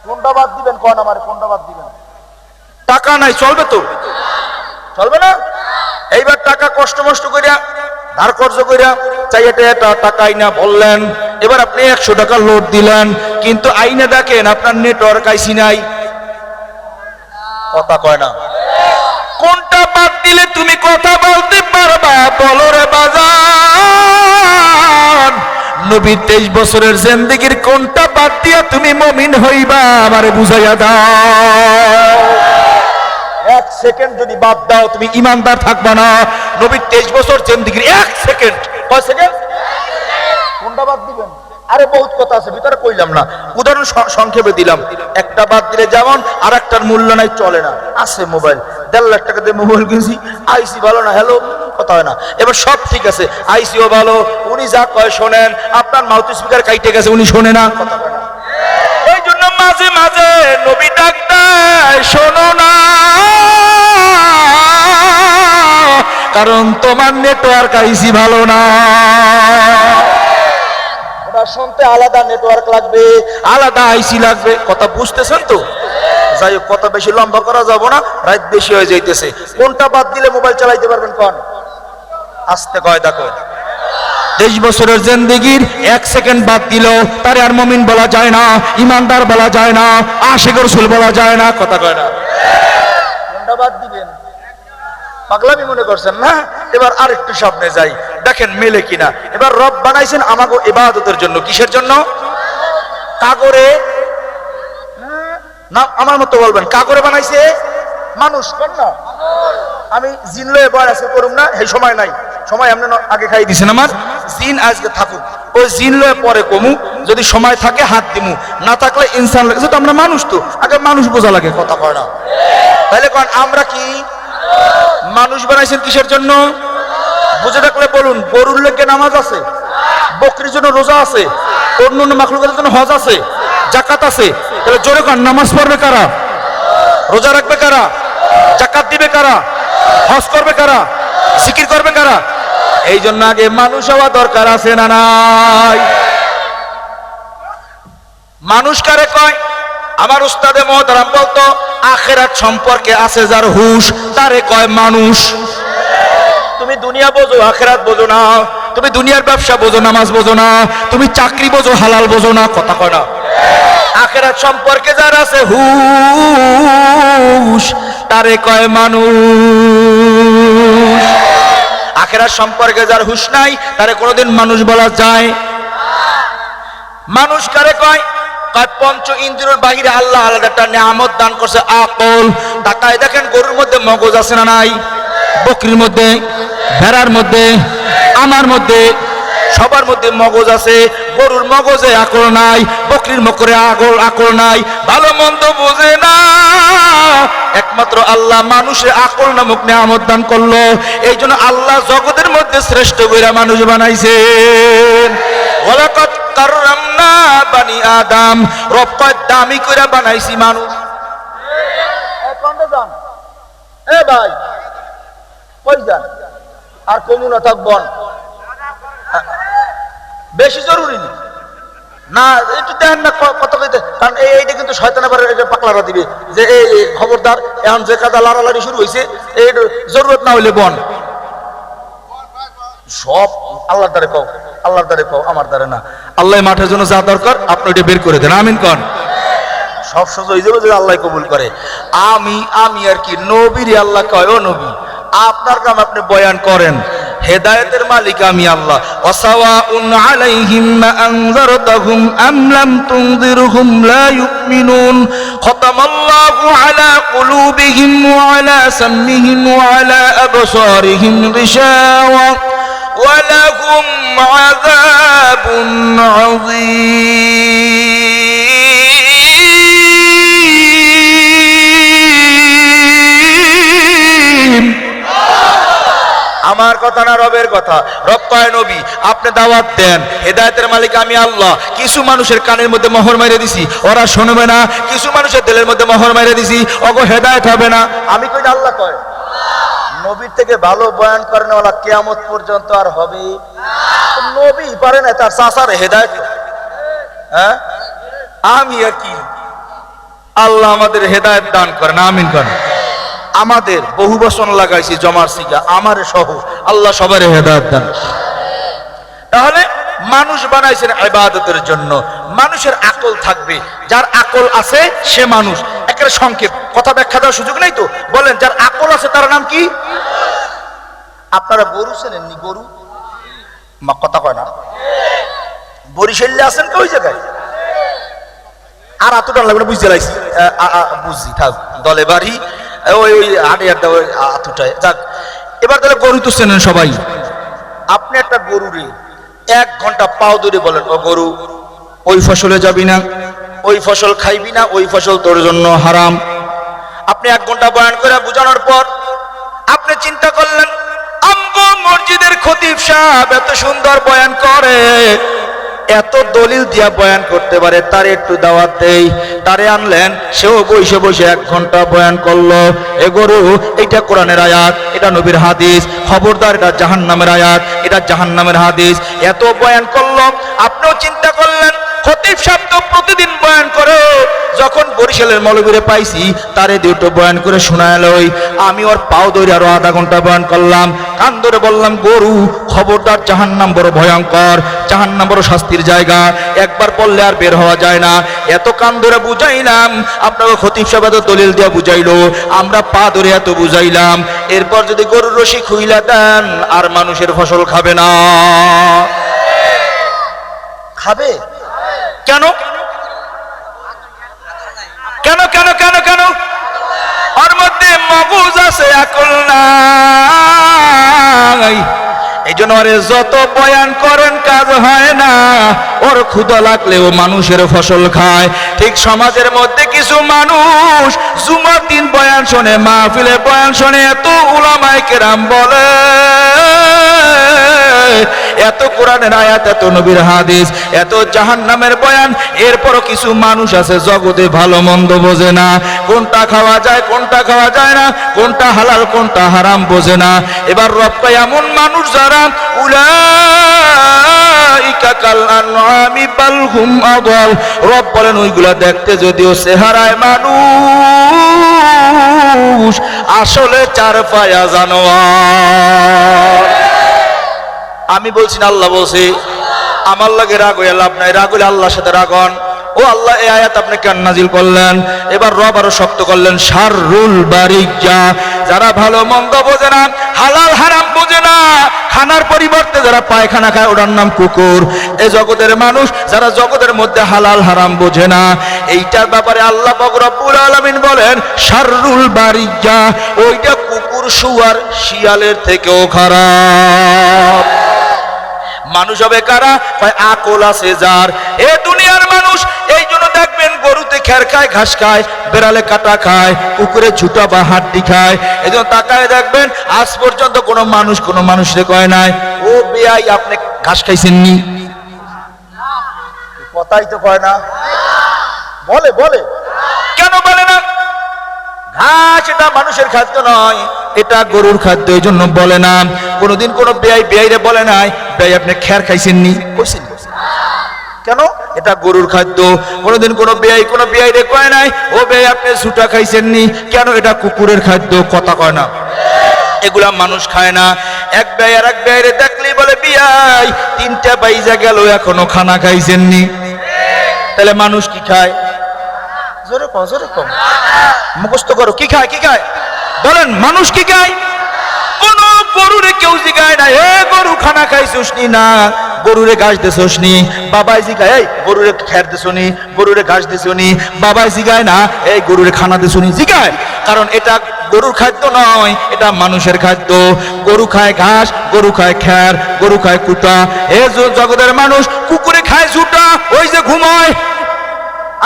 কোনটা বাদ দিবেন? কোন আমার কোনটা বাদ দিবেন? টাকা নাই, চলবে তো? চলবে না? এইবার টাকা কষ্ট মষ্ট করিয়া ধার কর্জ করিয়া চাইতে টাকা আইনা বললেন, এবার আপনি 100 টাকা লোড দিলেন, কিন্তু আইনে দেখেন আপনার নেটওয়ার্ক আইসি নাই, কথা কয় না। কোনটা বাদ দিলে তুমি কথা বলতে পারবা? বলো রে বাজার, নবীর 23 বছরের জিন্দেগির কোনটা বাদ দিয়া তুমি মুমিন হইবা? আমারে বুঝাইয়া দাও। 1 সেকেন্ড যদি বাদ দাও তুমি ইমানদার থাকবা না। নবীর 23 বছর জিন্দেগির 1 সেকেন্ড, কয় সেকেন্ড? কোনটা বাদ দিবেন? আরে বহুত কথা আছে, ভিতরে কইলাম না, উদাহরণ সংক্ষেপে দিলাম। একটা বাদ দিলে যেমন আর একটার মূল্য নাই, চলে না। আছে মোবাইল, 1.5 লাখ টাকা দিয়ে মোবাইল কিনছি, আইসি ভালো না, হ্যালো কথা হয় না। এবার সব ঠিক আছে, আইসিও ভালো, উনি যা কয় শোনেন, আপনার মাউথ স্পিকার কাইটে গেছে, উনি শোনে না, কথা কয় না। এই জন্য মাঝে মাঝে নবী ডাক দেয়, শোনো না, কারণ তোমার নেটওয়ার্ক আইসি ভালো না। শুনতে আলাদা নেটওয়ার্ক লাগবে, আলাদা আইসি লাগবে, কথা বুঝতেছেন তো? যাই হোক, কথা বেশি লম্বা করা যাবো না, রাত বেশি হয়ে যাইতেছে। কোনটা বাদ দিলে মোবাইল চালাইতে পারবেন? কোন? আস্তে কয় দেখো। 23 বছরের জিন্দেগির 1 সেকেন্ড বাদ দিল, তারে আর মুমিন বলা যায় না, ইমানদার বলা যায় না, আশিক রাসূল বলা যায় না, কথা কয় না। কোনটা বাদ দিবেন? পাগলামি মনে করছেন না? এবার আরেকটু সামনে যাই, দেখেন মেলে কিনা। এবার রব বানাইছেন আমাকে ইবাদতের জন্য, কিসের জন্য? কাগরে না, আমার মতো বলবেন, কাগরে বানাইছে মানুষ, কোন না? আমি জিন লয়ে বয় আছে করুম না, এই সময় নাই, সময় আপনি আগে খাই দিছেন আমার। জিন আজকে থাকুক, ওই জিন লয়ে পরে কমু, যদি সময় থাকে হাত দিমু, না থাকলে ইনসান লাগে, তো আমরা মানুষ, তো আগে মানুষ বোঝা লাগে, কথা কয় না। তাহলে কোন আমরা কি মানুষ বানাইছেন কিসের জন্য? বুঝে থাকলে বলুন। গরুর লেগে নামাজ আছে, বকরির জন্য রোজা আছে, অন্য অন্য মাখলুকের জন্য হজ আছে, জাকাত আছে। তাহলে জোরে কোন নামাজ পড়বে কারা? রোজা রাখবে কারা? জাকাত দিবে কারা? হজ করবে কারা? জিকির করবে কারা? এই জন্য আগে মানুষ হওয়া দরকার আছে না নাই? মানুষ কারে কয়? আমার উস্তাদে মহতারাম বলতো, আখিরাত সম্পর্কে আছে যার হুশ, তারে কয় মানুষ। তুমি দুনিয়া বোঝো, আখিরাত বোঝো না। তুমি দুনিয়ার ব্যবসা বোঝো, নামাজ বোঝো না। তুমি চাকরি বোঝো, হালাল বোঝো না, কথা কয় না। আখিরাত সম্পর্কে যার আছে হুশ, তারে কয় মানুষ। আখিরাত সম্পর্কে যার হুশ নাই, তারে কোনোদিন মানুষ বলা যায়? মানুষ কারে কয়? পঞ্চ ইন্দ্রিয়ের বাহিরে আল্লাহ আলাদা একটা নিয়ামত দান করছে, আকল। তাকায় দেখেন, গরুর মধ্যে মগজ আছে না নাই? বকরির মধ্যে, ভেড়ার মধ্যে, আমার মধ্যে, সবার মধ্যে মগজ আছে। গরুর মগজে আকল নাই, বকরির মকরে আকল নাই, ভালো মন্দ বোঝে না। একমাত্র আল্লাহ মানুষের আকল নামক নিয়ামত দান করলো। এই জন্য আল্লাহ জগতের মধ্যে শ্রেষ্ঠ কইরা মানুষ বানাইছেন। ওয়ালাকাদ কাররামনা বানি আদম, রব কয় দামি কইরা বানাইছি মানুষ। এ ভাই কই যান? আর কমুনা থাকবন বেশি জরুরি না, একটু দেখেন না কত কইতে। কারণ এইটা কিন্তু শয়তানে পাকলারা দিবে যে এই খবরদার, এখন যে কাদা লাড়ালাড়ি শুরু হয়েছে, এই জরুরত না হইলে বন। সব আল্লাহর দ্বারে কও, আল্লাহর দ্বারে কও, আমার দ্বারে না। আল্লাহ মাঠের জন্য যা দরকার আপনি ওইটা বের করে দেন, আমিন কন। সব সোজা হয়ে যাবে যদি আল্লাহ কবুল করে। আমি আর কি নবীর আল্লাহ কয় ও নবী আপনার কাম আপনি বয়ান করেন, হেদায়েতের মালিক আমি আল্লাহ। ওয়াসাওয়াউন আলাইহিম আনযারতাহুম আম লাম তুনযিরহুম লা ইউমিনুন খাতামাল্লাহু আলা কুলুবিহিম ওয়া আলা সামমিহিম ওয়া আলা আবসারিহিম গিশাওয়া ওয়া লাহুম আযাবুন আযীম। আমার কথা না রবের কথা। রব কয় নবী আপনি দাওয়াত দেন, হেদায়েতের মালিক আমি আল্লাহ। কিছু মানুষের কানের মধ্যে মোহর মেরে দিছি, ওরা শুনবে না। কিছু মানুষের দিলের মধ্যে মোহর মেরে দিছি, ওগো হেদায়েত হবে না। আমি কই না, আল্লাহ কয়। নবীর থেকে ভালো বয়ান করেন ওলা কিয়ামত পর্যন্ত আর হবে না। নবী পারে না, তার চাচার হেদায়েত। হ্যাঁ আমি আর কি, আল্লাহ আমাদের হেদায়েত দান করেন, আমিন করেন। আমাদের বহু বছর লাগাইছি জমার সিগা, আমারে সহ আল্লাহ সবার হেদায়েত দান। তাহলে মানুষ বানাইছেন ইবাদতের জন্য, মানুষের আকল থাকবে, যার আকল আছে সে মানুষ। একেবারে সংক্ষেপ কথা ব্যাখ্যা দেওয়ার সুযোগ নেই তো, বলেন যার আকল আছে তার নাম কি? আপনারা গরু চেনেননি? গরু কথা কয় না? বরিশালে আছেন তো ওই জায়গায়? আর এতটা লাগবে না, বুঝতে লাগছি, বুঝছি থাক, দলে বাড়ি ওই আতুটায় যাক। এবার তাহলে গরু তো চেনেন সবাই। আপনি একটা গরুরে 1 ঘন্টা পাও ধরে বলেন, ও গরু ওই ফসলে যাবি না, ওই ফসল খাইবি না, ওই ফসল তোর জন্য হারাম। আপনি 1 ঘন্টা বয়ান করে বুঝানোর পর আপনি চিন্তা করলেন আমগো মসজিদের খতিব সাহেব এত সুন্দর বয়ান করে, এত দলিল দিয়া বয়ান করতে পারে, তারে একটু দাওয়াত দেই। তারে আনলেন, সেও বসে বসে 1 ঘন্টা বয়ান করলো। এ গরু এটা কোরআনের আয়াত, এটা নবীর হাদিস, খবরদার এটা জাহান্নামের আয়াত, এটা জাহান্নামের হাদিস। এত বয়ান করলো, আপনিও চিন্তা করলেন খতিব সাহেব তো প্রতিদিন বয়ান করে, যখন বরিশালের মৌলবীরে পাইছি তারে দুটো বয়ান করে শোনায়। আমি ওর পাও ধরে আরো 1/2 ঘন্টা বয়ান করলাম, কান ধরে বললাম গরু খবরদার, জাহান্নাম বড় ভয়ঙ্কর, জাহান্নাম বড় শাস্তির জায়গা, একবার পড়লে আর বের হওয়া যায় না। এত কান ধরে বুঝাইলাম, আপনাকে খতিব সাহেব এত দলিল দিয়ে বুঝাইলো, আমরা পা ধরে এত বুঝাইলাম। এরপর যদি গরুর রশি খুইলা দেন আর মানুষের ফসল খাবে না। খাবে কেন? কেন কেন কেন কেন? ওর মধ্যে মগজ আছে, আকল নাই। এই জন্য ওরে যত বয়ান করেন কাজ হয় না। ওর ক্ষুধা লাগলেও মানুষের ফসল খায়। ঠিক সমাজের মধ্যে কিছু মানুষ জুমার দিন বয়ান শোনে, মাহফিলে বয়ান শোনে, এত উলামায়ে কেরাম বলে, এত কোরআনের আয়াত, এত নবীর হাদিস, এত জাহান্নামের বয়ান, এরপরও কিছু মানুষ আছে জগতে ভালো মন্দ বোঝে না, কোনটা খাওয়া যায় কোনটা খাওয়া যায় না, কোনটা হালাল কোনটা হারাম বোঝে না। এবার রব কয় এমন মানুষ যারা উলাইকা কাল আনআমি বাল হুম আদাল। রব বলেন ওইগুলা দেখতে যদিও চেহারায় মানুষ, আসলে 4 পায়া জানোয়ার। আমি বলছি না, আল্লাহ বলছি। আমার লাগে রাগ হয়ে লাভ নাই, রাগ হলে আল্লাহর সাথে রাগন। ও আল্লাহ এই আয়াত আপনি কেন নাজিল করলেন? এবার রব আরো শক্ত করলেন, শাররুল বারিজ্জা, যারা ভালো মন্দ বোঝে না, হালাল হারাম বোঝে না, খানার পরিবর্তে যারা পায়খানা খায় ওটার নাম কুকুর। এই জগতের মানুষ যারা জগতের মধ্যে হালাল হারাম বোঝে না, এইটার ব্যাপারে আল্লাহ পাক রব্বুল আলামিন বলেন শাররুল বারিজ্জা, ওইটা কুকুর শুয়ার শিয়ালের থেকেও খারাপ। মানুষ হবে কারা? আকল আছে যার। এ দুনিয়ার মানুষ এই জন্য দেখবেন গরুতে খের খায়, ঘাস খায়, বেড়ালে কাটা খায়, কুকুরে ছুটা বা হাড্ডি খায়। এই জন্য তাকায় দেখবেন আজ পর্যন্ত কোনো মানুষ কোনো মানুষরে কয় নাই ও বেয়াই আপনি ঘাস খাইছেননি। কথাই তো কয় না, বলে বলে কেন বলে না? ঘাস এটা মানুষের খাদ্য নয়, এটা গরুর খাদ্য, এই জন্য বলে না। কোনোদিন কোনো বেয়াইরে বলে নাই বেয়াই আপনি খের খাইছেননি, কইছেন কেন? এটা গরুর খাদ্য। কোনোদিন কোনো বেয়াইরে কয় নাই ও বেয়াই আপনি ছুটা খাইছেননি, কেন? এটা কুকুরের খাদ্য, কথা কয় না। এগুলা মানুষ খায় না। এক বেয়াই আর এক বেয়াইরে দেখলেই বলে বিয়াই 3টা বাইজা গেল এখনো খানা খাইছেননি। তাহলে মানুষ কি খায়? জোরে কম, জোরে কম, মুখস্থ করো। কি খায়, কি খায় বলেন? মানুষ কি খায়? কোন গরুরে কেউ জিগায় না এ গরু খানা খাইছস নি? না। গরুরে ঘাস দেছস নি? বাবাই জিগায় এই গরুরে খের দেছো নি? গরুরে ঘাস দেছো নি? বাবাই জিগায় না এই গরুরে খানা দেছো নি? জিগায়, কারণ এটা গরুর খাদ্য নয়, এটা মানুষের খাদ্য। গরু খায় ঘাস, গরু খায় খের, গরু খায় কুটা। এ জগতের মানুষ কুকুরে খায় ঝুটা, ওই যে ঘুমায়।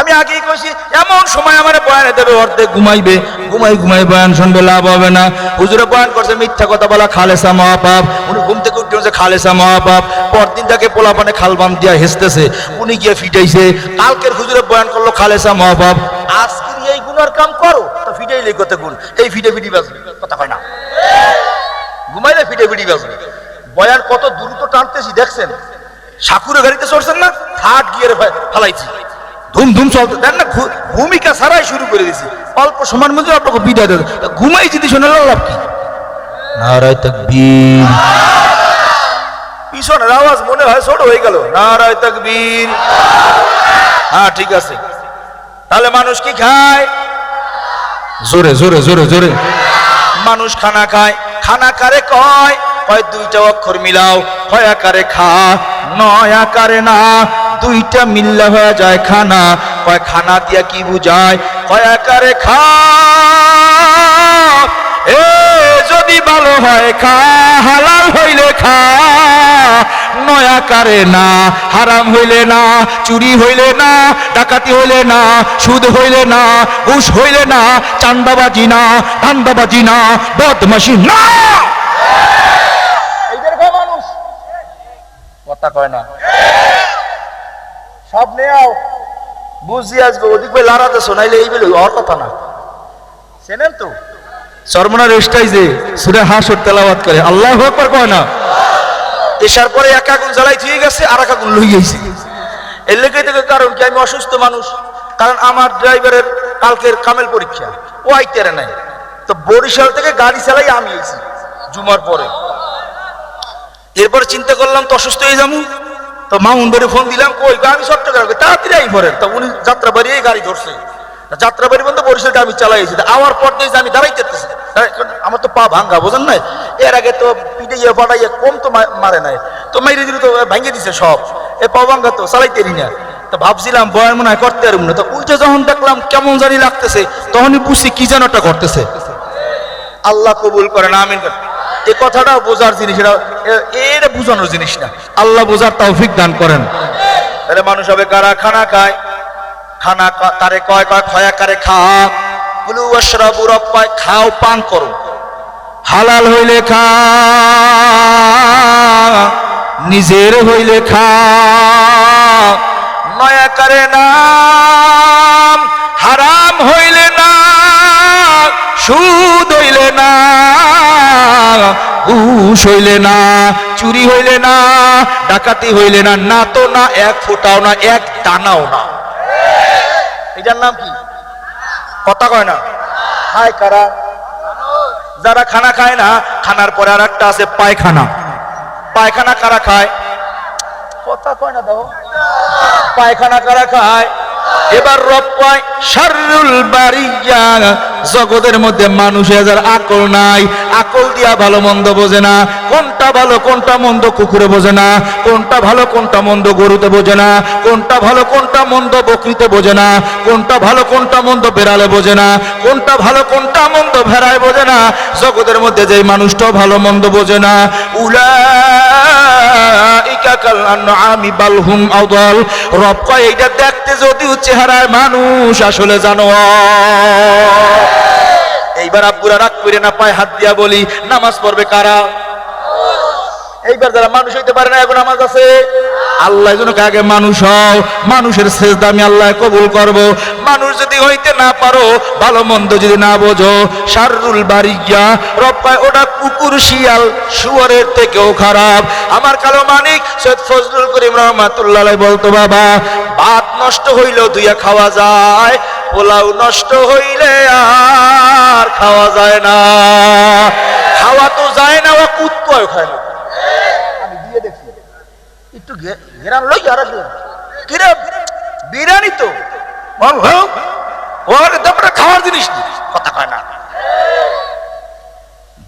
আমি আগেই কইছি এমন সময় আমার বয়ানে দেবে অর্ধেক ঘুমাইবে, ঘুমাই ঘুমাই বয়ান শুনবে, লাভ হবে না। হুজুরে বয়ান করছে মিথ্যা কথা বলা খালেসা মহাপাপ। উনি ঘুম থেকে উঠে যে খালেসা মহাপাপ, পরদিন তাকে পোলা পানে খালবান দিয়া হেসতেছে, উনি গিয়ে ফিটাইছে। কালকের হুজুরে বয়ান করলো খালেসা মহাপাপ, আজকের এই গুনার কাম করো তো ফিটাইলে কত গুণ, এই ফিটে ফিটি বাজবে, কথা কয় না? ঘুমাইলে ফিটে ফিটি বাজবে। বয়ান কত দ্রুত টানতেছি দেখছেন? সাকুরে গাড়িতে চড়ছেন না, থার্ড গিয়ারে ফালাইছি, ধুম ধুম চলতে দেন না, ভূমিকা ছাড়াই শুরু করে দিছি। অল্প সময়ের মধ্যে আপনাকে বিদায় দেন, ঘুমাই যদি শোনা লাভ কি? নারায়ে তাকবীর। পিছনের আওয়াজ মনে হয় ছোট হয়ে গেল। নারায়ে তাকবীর। হ্যাঁ ঠিক আছে। তাহলে মানুষ কি খায়? জোরে জোরে জোরে জোরে। মানুষ খানা খায়। খানা কারে কয়? কয় দুইটা অক্ষর মিলাও, হয় আকারে খা, নয় আকারে না, দুইটা মিললে হয়ে যায় খানা। কয় খানা দিয়া কি বুঝায়? কয় আকারে খা। এ যদি ভালো হয় খা, হালাল হইলে খা, নয় আকারে না, হারাম হইলে না, চুরি হইলে না, ডাকাতি হইলে না, সুদ হইলে না, ঘুষ হইলে না, চান্দাবাজি না, ধান্দাবাজি না, বদমাশি না। এইটার খায় মানুষ, কথা কয় না। সব নেও বুঝি আসবে, ওদিক ভাই লাড়াতেছো, নাইলে এই বেলে ওর কথা না। চেনেন তো সরমনার স্টাইজে সূরা হাসর তেলাওয়াত করে, আল্লাহু আকবার কয় না? এসার পরে এক আগুন জ্বালাই দিয়ে গেছে, আর এক আগুন লই গেছে। এর লেগে থেকে কারণ কি? আমি অসুস্থ মানুষ, কারণ আমার ড্রাইভারের কালকের কামেল পরীক্ষা, ও আইতেরে নাই। তো বরিশাল থেকে গাড়ি চালাই আমি এসেছি জুমার পরে। এরপর চিন্তা করলাম তো অসুস্থ হয়ে যাবো, তো মামুনবাড়ি ফোন দিলাম, কই আমি চট্টগ্রামে, তাড়াতাড়ি আই পড়েন। তো উনি যাত্রাবাড়ি গাড়ি ধরছে, যাত্রাবাড়ি বন্ধ বরিশালটা আমি চালাইছি। আমার পর দিয়ে আমি দাঁড়াইতেছি, আমার তো পা ভাঙ্গা, বোঝেন নাই? এর আগে তো পিটাইয়া পাটাইয়া কম তো মারে নাই, তো মাইরে দিল, তো ভাঙ্গে দিছে সব। এ পা ভাঙ্গা তো চালাইতেরি না। তো ভাবছিলাম বয়ান মনে হয় করতে পারব না। তো উল্টে যখন দেখলাম কেমন জানি লাগতেছে, তখনই বুঝছি কি যেন একটা করতেছে। আল্লাহ কবুল করেন, আমিন। এই কথাটাও বোঝার জিনিস, এটা বুঝানোর জিনিস না। আল্লাহ বোঝার তৌফিক দান করেন। তাহলে মানুষ হবে কারা? খানা খায়। খানা তারে কয় কয় খয়া কারে খা, কুলু ওয়াশরাবু, রব কয় খাও পান করো, হালাল হইলে খা, নিজের হইলে খা, নয়া করে না, হারাম হইলে না, সুদ হইলে না, ঘুষ হইলে না, চুরি হইলে না, ডাকাতি হইলে না, না তো না, এক ফোঁটাও না, এক টানাও না। এটার নাম কি? কথা কয় না। খায় কারা? যারা খানা খায় না। খানার পরে আর একটা আছে পায়খানা। পায়খানা কারা খায়? কথা কয় না দাও। পায়খানা কারা খায়? এবার রব কয় শাররুল বারিয়া, জগতের মধ্যে মানুষের যার আকল নাই, আকল দিয়া ভালো মন্দ বোঝে না, কোনটা ভালো কোনটা মন্দ কুকুরে বোঝে না, কোনটা ভালো কোনটা মন্দ গরুতে বোঝে না, কোনটা ভালো কোনটা মন্দ বকরিতে বোঝে না, কোনটা ভালো কোনটা মন্দ বেড়ালে বোঝে না, কোনটা ভালো কোনটা মন্দ ভেড়ায় বোঝে না। জগতের মধ্যে যে মানুষটাও ভালো মন্দ বোঝে না, উলাইকা কাল আনআমি বাল হুম আদাল। রব কয় এইটা দেখতে যদিও চেহারায় মানুষ, আসলে জানোয়ার। এইবার আব্বুরা রাগ করে না, পায়ে হাত দিয়া বলি, নামাজ পড়বে কারা? এইবার যারা মানুষ হইতে পারে না, এখন নামাজ আছে। আল্লাহ যেন আগে মানুষ হও, মানুষের সেজদা আমি আল্লাহ কবুল করব। মানুষ যদি হইতে না পারো, ভালো মন্দ যদি না বোঝো, শাররুল বারিয়া, রব কয় ওটা কুকুর শিয়াল শুয়োরের থেকেও খারাপ। আমার কালো মানিক সৈয়দ ফজলুল করিম রহমাতুল্লাহ আলাইহি বলতো, বাবা ভাত নষ্ট হইলেও দুইয়া খাওয়া যায়, পোলাও নষ্ট হইলে আর খাওয়া যায় না। খাওয়া তো যায় না, ও কুত্তাও খায় না। আমি দিয়ে দেখছি একটু ঘেরান লই, আর কিরে বিরিয়ানি তো ওর তারপরে খাওয়ার জিনিস নেই, কথা কয় না।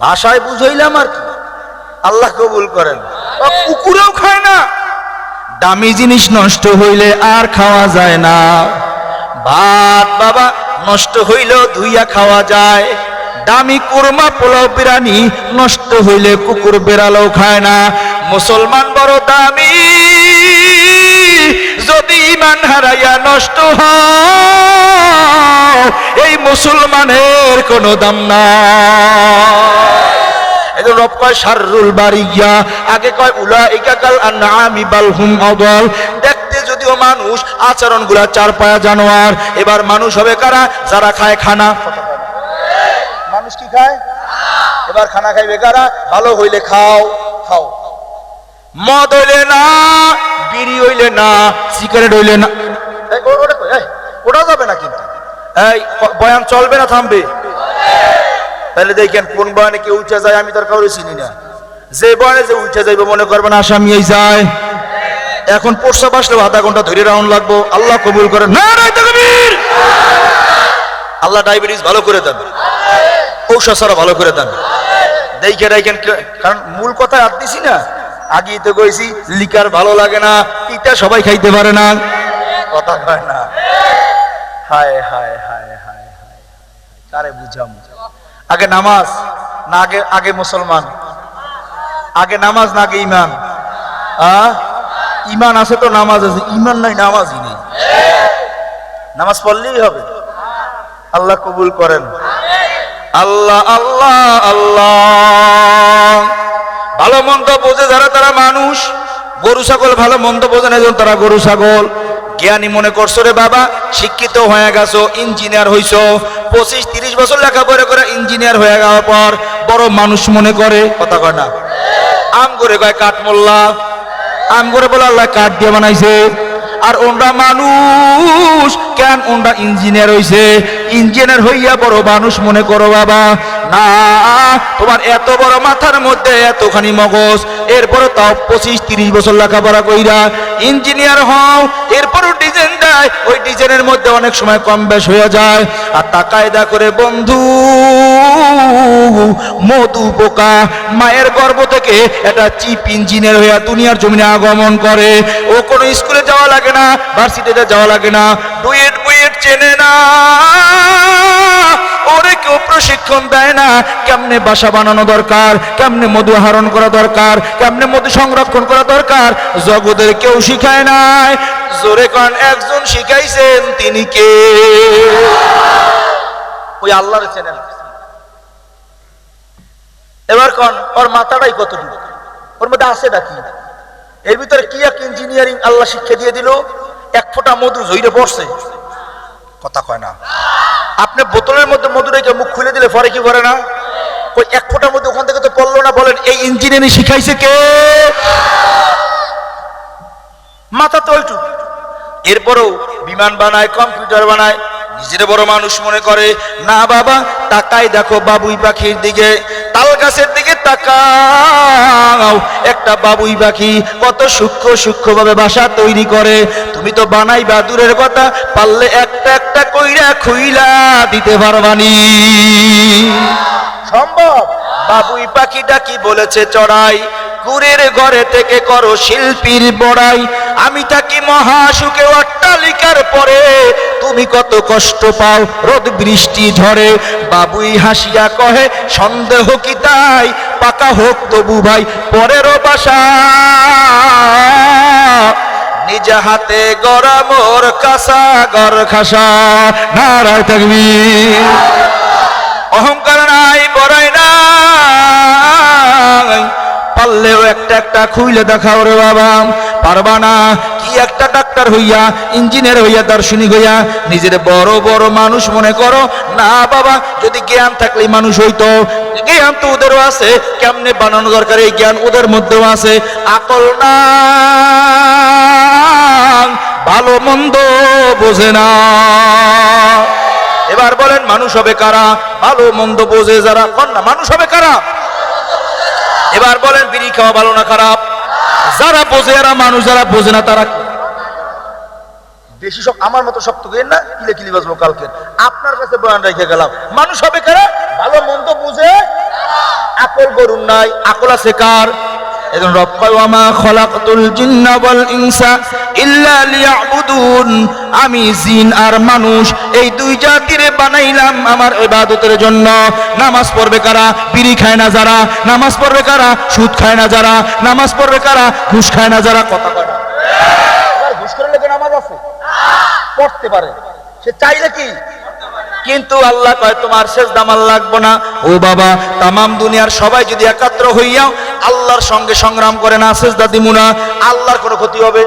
ভাষায় বুঝাইলাম আর কি, আল্লাহ কবুল করেন। কুকুরেও খায় না। দামি জিনিস নষ্ট হইলে আর খাওয়া যায় না। ভাত বাবা নষ্ট হইলেও ধুইয়া খাওয়া যায়। দামি কুরমা পোলাও বিরিয়ানি নষ্ট হইলে কুকুর বেড়ালও খায় না। মুসলমান বড় দামি, যদি ঈমান হারাইয়া নষ্ট হয় এই মুসলমানের কোনো দাম নাই। এজন্য রব কয় শাররুল বারিয়া, আগে কয় উলাইকা কাল আনআমি বাল হুম আদাল। দেখতে যদিও মানুষ, আচরণগুলা চার পায়া জানোয়ার। এবার মানুষ হবে কারা? যারা খায় খানা। মানুষ কি খায়? এবার খানা খাইবে কারা? ভালো হইলে খাও, খাও। মদ হইলে না, বিড়ি হইলে না, সিগারেট হইলে না। ওটা যাবে না কিন্তু। এই বয়ান চলবে না থামবে? তাহলে দেখেন কোন বয়ানে কেউ উঠে যায় আমি তার কাউরে চিনি না। যে বয়ানে যে উঠে যাইবে মনে করবেন আসামি এই যায়। এখন প্রস্তাব আসলে আধা ঘন্টা ধরে রাউন্ড লাগবো। আল্লাহ কবুল করেন। নারায়ে তাকবীর। আল্লাহ ডায়াবেটিস ভালো করে দেন, ঔষধ ছাড়া ভালো করে দেন। দেখে রাখেন, কারণ মূল কথা আর দিছি না। আগেই তো কইছি লিকার ভালো লাগে না, পিতা সবাই খাইতে পারে না, কথা কয় না। হায় হায় হায় হায় হায়, কারে বুঝাম? আগে নামাজ না আগে মুসলমান? আগে নামাজ না আগে ইমান? ইমান আছে তো নামাজ আছে, ইমান নাই নামাজই নেই। নামাজ পড়লেই হবে। আল্লাহ কবুল করেন। আল্লাহ আল্লাহ আল্লাহ। ভালো মন্দ বোঝে যারা তারা মানুষ। গরু ছাগল ভালো মন্দ বোঝে না, তারা গরু ছাগল। জ্ঞানী মনে করছো রে বাবা, শিক্ষিত হয়ে গেছো, ইঞ্জিনিয়ার হইছো, 25-30 বছর লেখাপড়া করে ইঞ্জিনিয়ার হয়ে যাওয়ার পর বড় মানুষ মনে করে, কথা কয় না? আম করে কয় কাঠ মোল্লা, আম করে বলে আল্লাহ কাঠ দিয়ে বানাইছে। আর ওনরা মানুষ কেন? ওনরা ইঞ্জিনিয়ার হইছে, ইঞ্জিনিয়ার হইয়া বড় মানুষ মনে করো বাবা। না, তোমার এত বড় মাথার মধ্যে এতখানি মগজ, এরপরে তাও 25-30 বছর লেখাপড়া কইরা ইঞ্জিনিয়ার হও, এরপরও ডিজাইন দেয়, ওই ডিজাইনের মধ্যে অনেক সময় কম বেশ হয়ে যায়। আর তা কায়দা করে বন্ধু, মধু পোকা মায়ের গর্ভ থেকে একটা চিপ ইঞ্জিনিয়ার হইয়া দুনিয়ার জমিনে আগমন করে। ও কোনো স্কুলে যাওয়া লাগে না, ভার্সিটিতে যাওয়া লাগে না, ডুয়েট বুয়েট চেনে না, ওরে কেউ প্রশিক্ষণ দেয় না কেমনে বাসা বানানো দরকার, কেমনে মধু আহরণ করা দরকার, কেমনে মধু সংরক্ষণ করা দরকার, জগতের কেউ শিখায় নাই। জোরে কোন একজন শিখাইছেন, তিনি কে? ওই আল্লাহর চেনেন। এবার কোন ওর মাথাটাই কতটুকু, ওর মধ্যে আছে নাকি? এর ভিতরে কি এক ইঞ্জিনিয়ারিং আল্লাহ শিক্ষা দিয়ে দিল, এক ফোঁটা মধু জইরে পড়ছে, কথা কয় না? আপনি বোতলের মধ্যে মধু রেখে মুখ খুলে দিলে পরে কি করে না? ওই এক ফোঁটা মধু ওখান থেকে তো পড়লো না। বলেন এই ইঞ্জিনিয়ারিং শিখাইছে কে? মাথা তো ওইটুকু। এরপরও বিমান বানায়, কম্পিউটার বানায়, নিজের বড় মানুষ মনে করে। না বাবা, তাকাই দেখো বাবুই পাখির দিকে, তাল গাছের দিকে তাকাও। একটা বাবুই পাখি কত সূক্ষ্ম সূক্ষ্ম ভাবে বাসা তৈরি করে। তুমি তো বানাইবা দূরের কথা, পারলে একটা একটা কইরা খুইলা দিতে পারবানি? সম্ভব? বাবুই পাখিটা কি বলেছে? চড়াই কুরের ঘরে থেকে করো শিল্পীর বড়াই। আমি থাকি মহাসুখে অট্টালিকার পরে, তুমি কত কষ্ট পাও রোদ বৃষ্টি ঝড়ে। বাবুই হাসিয়া কহে সন্দেহ কি তাই, পাকা হোক তবু ভাই পরেরও বাসা। নিজ হাতে গড়া মোর কাঁচা ঘর খাসা। নারায়ে তাকবীর। অহংকার নাই, বড়াই নাই, পারলেও একটা একটা খুইলে দেখাও রে বাবা। পারবা না? কি একটা ডাক্তার হইয়া, ইঞ্জিনিয়ার হইয়া, দার্শনিক হইয়া নিজের বড় বড় মানুষ মনে করো? না বাবা, যদি জ্ঞান থাকলেই মানুষ হইতো। জ্ঞান তো ওদেরও আছে, কেমনে বানানো দরকার এই জ্ঞান ওদের মধ্যেও আছে। আকল না, ভালো মন্দ বোঝে না। এবার বলেন মানুষ হবে কারা? ভালো মন্দ বোঝে যারা। কন্যা মানুষ হবে কারা? এবার বলেন বিড়ি খাওয়া ভালো না খারাপ? যারা বোঝে এরা মানুষ, যারা বোঝে না তারা। বেশি শক্ত আমার মতো শক্ত করেন না, কিলে কিলি বাজবো কালকে। আপনার কাছে বয়ান রেখে গেলাম, মানুষ হবে কারা? ভালো মন্দ বুঝে। আকল গরুর নাই, আকল আছে কার? এজন্য রব কয় ওয়া মা খলাকতুল জিন্না ওয়াল ইনসা ইল্লা লিয়াবুদুন, আমি জিন আর মানুষ এই দুই জাতিরে বানাইলাম আমার ইবাদতের জন্য। নামাজ পড়বে কারা? বিড়ি খায় না যারা। নামাজ পড়বে কারা? সুদ খায় না যারা। নামাজ পড়বে কারা? ঘুষ খায় না যারা। কথা কয় না? আর ঘুষ করে লেগে নামাজ আছে? পড়তে পারে, সে চাইলে কি? কিন্তু আল্লাহ কয় তোমার সেজদা আমার লাগবে না। ও বাবা, তামাম দুনিয়ার সবাই যদি একাত্র হইয়াও আল্লাহর সঙ্গে সংগ্রাম করে না, সেজদা দিমু না, আল্লাহর কোনো ক্ষতি হবে?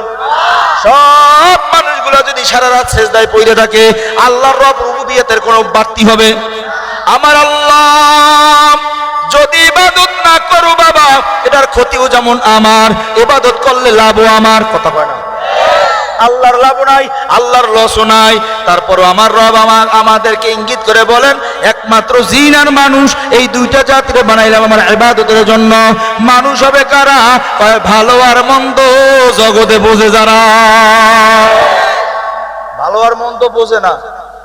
সব মানুষগুলো যদি সারা রাত সেজদায় পড়ে থাকে, আল্লাহর রব রুবুবিয়তের কোনো বাড়তি হবে? আমার আল্লাহ যদি ইবাদত না করো বাবা, এটার ক্ষতিও যেমন আমার, ইবাদত করলে লাভও আমার। কথা কয় না? আল্লাহর লাভ নাই, আল্লাহর লসও নাই। তারপরও আমার রব আমাদেরকে ইঙ্গিত করে বলেন একমাত্র জিন আর মানুষ এই দুইটা জাতিরে বানাইলাম আমার ইবাদতের জন্য। মানুষ হবে কারা? কয় ভালো আর মন্দ জগতে বোঝে যারা। ভালো আর মন্দ বোঝে না,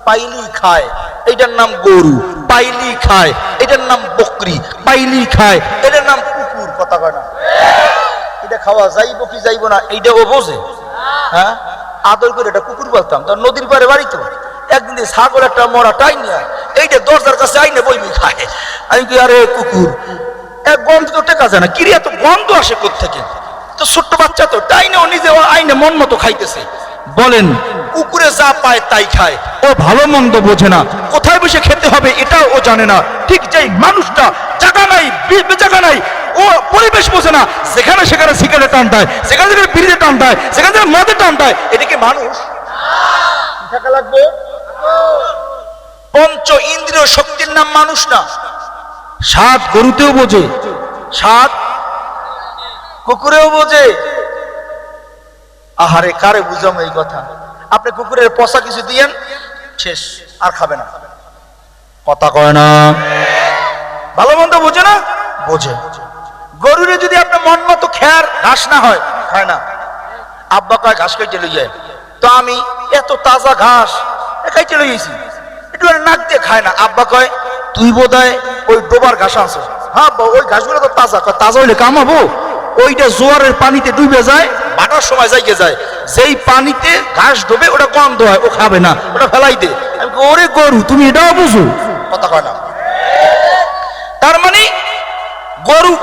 পাইলি খায়, এটার নাম গরু। পাইলি খায়, এটার নাম বকরি। পাইলি খায়, এটার নাম কুকুর। কথা কয় না? এটা খাওয়া যাইব কি যাইব না এইটা ও বোঝে। হ্যাঁ, আদর করে এটা কুকুর বলতাম, তার নদীর পারে বাড়ি তো। একদিন ছাগল একটা মরা টাই নিয়ে এইটা দরজার কাছে আইনে বইমি খায়। আমি কি আরে কুকুর, এক গন্ধ তো টেকা যায় না, কিরে এত গন্ধ আসে কোত্থেকে? তো ছোট্ট বাচ্চা তো টাইনে ও নিজে আইনে মন মতো খাইতেছে। বলেন কুকুরে যা পায় তাই খায়, ও ভালো মন্দ বোঝে না, কোথায় বসে খেতে হবে এটাও ও জানে না। ঠিক যেই মানুষটা জায়গা নাই, জায়গা নাই, ও পরিবেশ বোঝে না, যেখানে সেখানে সিগারেট টান দেয়, যেখানে সেখানে বিড়িতে টান দেয়, যেখানে সেখানে মদে টান দেয়, এটা কি মানুষ? টাকা লাগবে। পঞ্চ ইন্দ্রিয় শক্তির নাম মানুষ না। সাত গরুতেও বোঝে, সাত কুকুরেও বোঝে। আহারে কারে বুঝাম এই কথা? আপনি কুকুরের পচা কিছু দিয়েন, শেষ, আর খাবে না। কথা কয় না? ভালো মন্দ বোঝে না? বোঝে। গরুরে যদি আপনার মন মতো খেয়ার ঘাস না হয়, খায় না। আব্বা কয় ঘাস খাইতে লই যায়, তো আমি এত তাজা ঘাস খাইতে লইছি, একটু নাক দিয়ে খায় না। আব্বা কয় তুই বোধহয় ওই ডোবার ঘাস আনছো। হ্যাঁ ওই ঘাসগুলো তো তাজা। তাজা হইলে কামাবো? ওইটা জোয়ারের পানিতে ডুবে যায়, বাটার সময় যাইকে যায়, যেই পানিতে ঘাস ডুবে ওটা গন্ধ হয়, ও খাবে না, ওটা ফেলাই দে। আমি ওরে গরু তুমি এটাও বুঝো? কথা কয় না? তার মানে গরু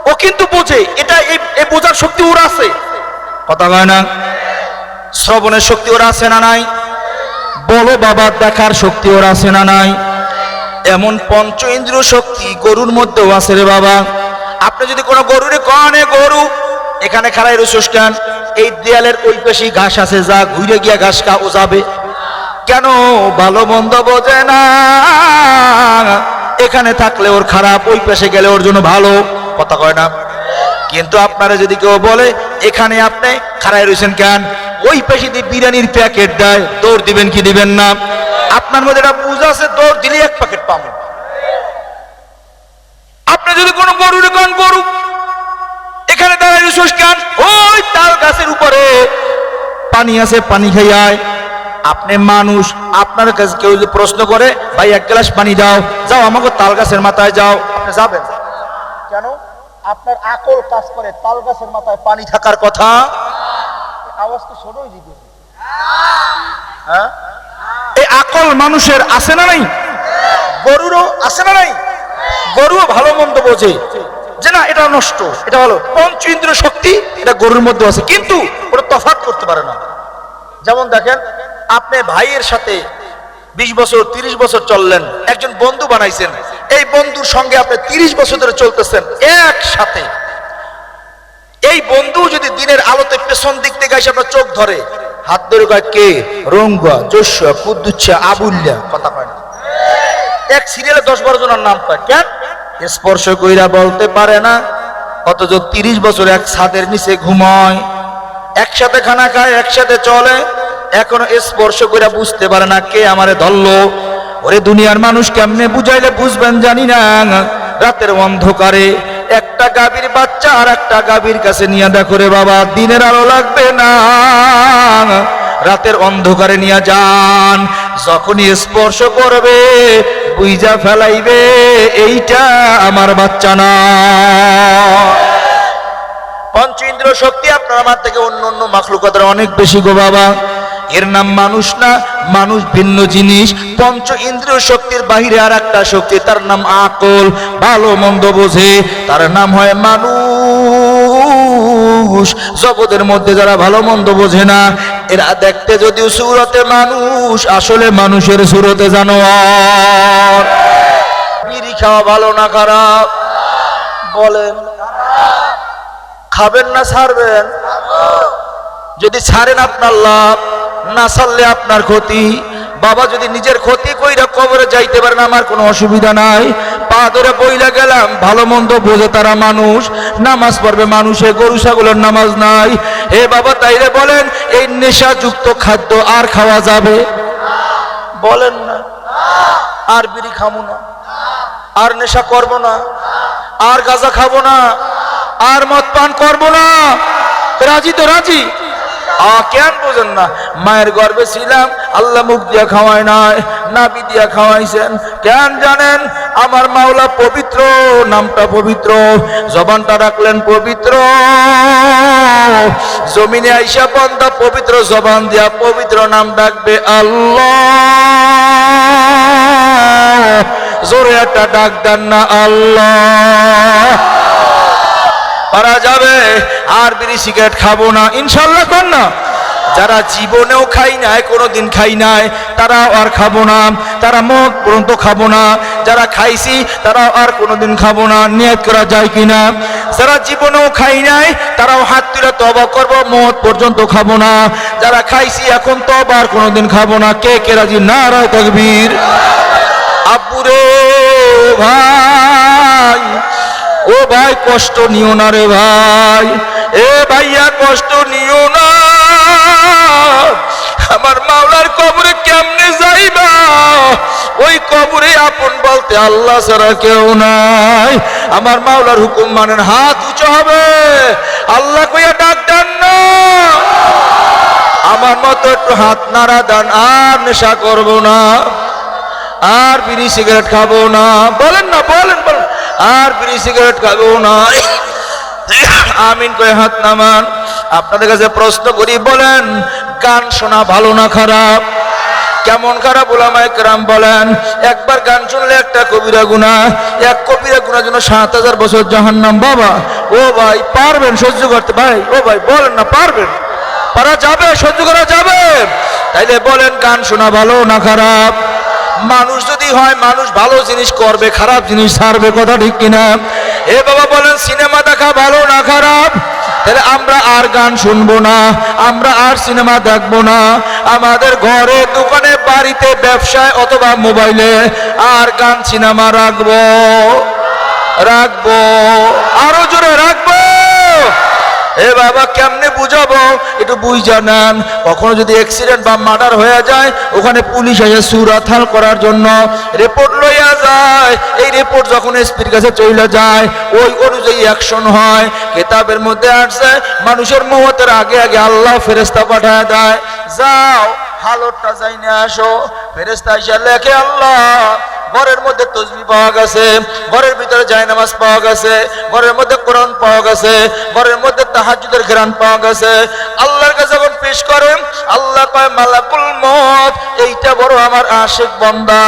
ও কিন্তু বোঝে, এটা এই বোঝার শক্তি ওর আছে। কথা কয় না? শ্রবণের শক্তি ওর আছে না নাই? বলো বাবা, দেখার শক্তি ওর আছে না নাই? এমন পঞ্চ ইন্দ্রিয় শক্তি গরুর মধ্যেও আছে রে বাবা। আপনি যদি কোনো গরুরে কনে গরু এখানে খাড়াই রইছস কেন? এই দেয়ালের ওই পাশে ঘাস আছে, যা ঘুরে গিয়া ঘাস খা, ও যাবে কেন? ভালো মন্দ বোঝে না, এখানে থাকলে ওর খারাপ, ওই পাশে গেলে ওর জন্য ভালো। কথা কয় না? কিন্তু আপনারা যদি কেউ বলে এখানে আপনি খাড়াই রয়েছেন কেন, ওই পাশে দিয়ে বিরিয়ানির প্যাকেট দেয়, দৌড় দিবেন কি দিবেন না? আপনার মধ্যে এটা বুঝা আছে, দৌড় দিলে এক প্যাকেট পাবো। আপনি যদি কোনো গরুরে কোন গরু এখানে দাঁড়ায় রয়েছস কেন, ওই তাল গাছের উপরে পানি আছে, পানি খাইয়ায়। আপনি মানুষ, আপনার কাছে কেউ যদি প্রশ্ন করে ভাই এক গ্লাস পানি দাও, যাও আমাকে তাল গাছের মাথায় যাও, আপনি যাবেন কেন? আপনার আকল কাজ করে তাল গাছের মাথায় পানি থাকার কথা। আওয়াজ তো ছোটই দিতে। হ্যাঁ, এই আকল মানুষের আছে না নাই? গরুরও আছে না নাই? গরুও ভালো মন্দ বোঝে যে না এটা নষ্ট, এটা ভালো। পঞ্চ ইন্দ্রিয় শক্তি এটা গরুর মধ্যে আছে, কিন্তু ওটা তফাৎ করতে পারে না। যেমন দেখেন, আপনি ভাইয়ের সাথে 20 বছর 30 বছর চললেন, একজন বন্ধু বানাইছেন, এই বন্ধুর সঙ্গে আপনি 30 বছর ধরে চলতেছেন একসাথে। এই বন্ধু যদি দিনের আলোতে পেছন দিক থেকে এসে আপনার চোখ ধরে, হাত ধরে কয় কে? রঙ্গুয়া, জস্যা, কুদ্দুচ্ছা, আবুল্লা। কথা কয় না? এক সিরিয়ালে 10-12 জনের নাম কয়, কেন? স্পর্শ কইরা বলতে পারে না, অথচ 30 বছর এক ছাদের নিচে ঘুমায়, একসাথে খানা খায়, একসাথে চলে, এখনো স্পর্শ কইরা বুঝতে পারে না কে আমারে ধরলো। ওরে দুনিয়ার মানুষ কেমনে বুঝাইলে বুঝবেন জানি না। রাতের অন্ধকারে একটা গাভীর বাচ্চা আর একটা গাভীর কাছে নিয়ে দেখো রে বাবা, দিনের আলো লাগবে না, রাতের অন্ধকারে নিয়ে যান, যখনই স্পর্শ করবে বুইজা ফেলাইবে এইটা আমার বাচ্চা না। পঞ্চ ইন্দ্রিয় শক্তি আপনার আমার থেকে অন্য অন্য মাখলুকাতের অনেক বেশি গো বাবা। এর নাম মানুষ না, মানুষ ভিন্ন জিনিস। পঞ্চ ইন্দ্রিয় শক্তির বাহিরে আর একটা শক্তি, তার নাম আকল, ভালো মন্দ বোঝে, তার নাম হয় মানুষ। জগতের মধ্যে যারা ভালো মন্দ বোঝে না, এরা দেখতে যদিও সুরতে মানুষ, আসলে মানুষের সুরতে জানোয়ার। বিড়ি খাওয়া ভালো না খারাপ বলেন? খাবেন না ছাড়বেন? যদি ছাড়েন আপনার লাভ, না ছাড়লে আপনার ক্ষতি। বাবা যদি নিজের ক্ষতি কইরা কবরে যাইতে পারেন আমার কোনো অসুবিধা নাই, পা ধরে বইলা গেলাম। ভালো মন্দ বোঝে তারা মানুষ, নামাজ পড়বে মানুষে, গরু ছাগলের নামাজ নাই। হে বাবা তাইলে বলেন এই নেশাযুক্ত খাদ্য আর খাওয়া যাবে? বলেন না। আর বিড়ি খাবো না, আর নেশা করব না, আর গাঁজা খাবো না, আর মদ পান করবো না। রাজি তো রাজি? কেন বোঝেন না? মায়ের গর্ভে ছিলাম, আল্লাহ মুখ দিয়া খাওয়ায় নাই, নাবি দিয়া খাওয়াইছেন। কেন জানেন? আমার মাওলা পবিত্র, নামটা পবিত্র, জবানটা রাখলেন পবিত্র। জমিনে আইসা বান্দা পবিত্র জবান দিয়া পবিত্র নাম ডাকবে আল্লাহ। জোরে একটা ডাক দেন না আল্লাহ। পারা যাবে? আর বিড়ি সিগারেট খাবো না ইনশাল্লাহ কর না। যারা জীবনেও খাই নাই, কোনোদিন খাই নাই, তারাও আর খাবো না। তারা মদ পর্যন্ত খাবো না। যারা খাইছি তারাও আর কোনোদিন খাবো না। নিয়ত করা যায় কিনা? যারা জীবনেও খাই নাই তারাও হাত তুলে তওবা করব, মদ পর্যন্ত খাবো না। যারা খাইছি এখন তওবা আর কোনোদিন খাবো না। কে কে রাজি? নারায়ে তাকবীর। আব্বুরে ভাই, ও ভাই কষ্ট নিও না রে ভাই, এ ভাইয়া কষ্ট নিও না। আমার মাওলার কবরে কেমনে যাইবা? ওই কবরে আপন বলতে আল্লাহ ছাড়া কেউ নাই। আমার মাওলার হুকুম মানেন, হাত উঁচু হবে, আল্লাহ কইয়া ডাক দেন না। আমার মতো একটু হাত নাড়া দেন। আর নেশা করব না, আর বিড়ি সিগারেট খাবো না। বলেন না, বলেন বলেন। আর বিড়ি সিগারেট খাবো না। আমিন কয়ে হাত নামান। আপনাদের কাছে প্রশ্ন করি, বলেন গান শোনা ভালো না খারাপ? কেমন খারাপ? উলামায়ে কেরাম বলেন একবার গান শুনলে একটা কবিরা গুনাহ, এক কবিরা গুনাহের জন্য ৭০০০ বছর জাহান্নাম। বাবা ও ভাই পারবেন সহ্য করতে? ভাই ও ভাই বলেন না, পারবেন? পারা যাবে? সহ্য করা যাবে? তাইলে বলেন গান শোনা ভালো না খারাপ? মানুষ যদি হয় মানুষ ভালো জিনিস করবে, খারাপ জিনিস ছাড়বে, কথা ঠিক কিনা? এ বাবা বলেন সিনেমা দেখা ভালো না খারাপ? তাহলে আমরা আর গান শুনবো না, আমরা আর সিনেমা দেখবো না। আমাদের ঘরে, দোকানে, বাড়িতে, ব্যবসায় অথবা মোবাইলে আর গান সিনেমা রাখবো, রাখবো, আরো জোরে রাখবো। এ বাবা কেমনে বুঝাবো? একটু বুঝা নেন। কখনো যদি অ্যাক্সিডেন্ট বা মার্ডার হয়ে যায়, ওখানে পুলিশ এসে সুরাথাল করার জন্য রিপোর্ট লইয়া যায়। এই রিপোর্ট যখন এসপির কাছে চলে যায়, ওই অনুযায়ী অ্যাকশন হয়। কিতাবের মধ্যে আসছে মানুষের মওতের আগে আগে আল্লাহ ফেরেশতা পাঠায় দেয়, যাও হালতটা যাইনে আসো। ফেরেশতা এসে লেখে, আল্লাহ ঘরের মধ্যে তাসবিহ পাওয়া গেছে, ঘরের ভিতরে জায়নামাজ পাওয়া গেছে, ঘরের মধ্যে কোরআন পাওয়া গেছে, ঘরের মধ্যে তাহাজ্জুদের ঘরান পাওয়া গেছে। আল্লাহর কাছে যখন পেশ করে, আল্লাহ কয় মালাকুল মউত, এইটা বড় আমার আশিক বান্দা,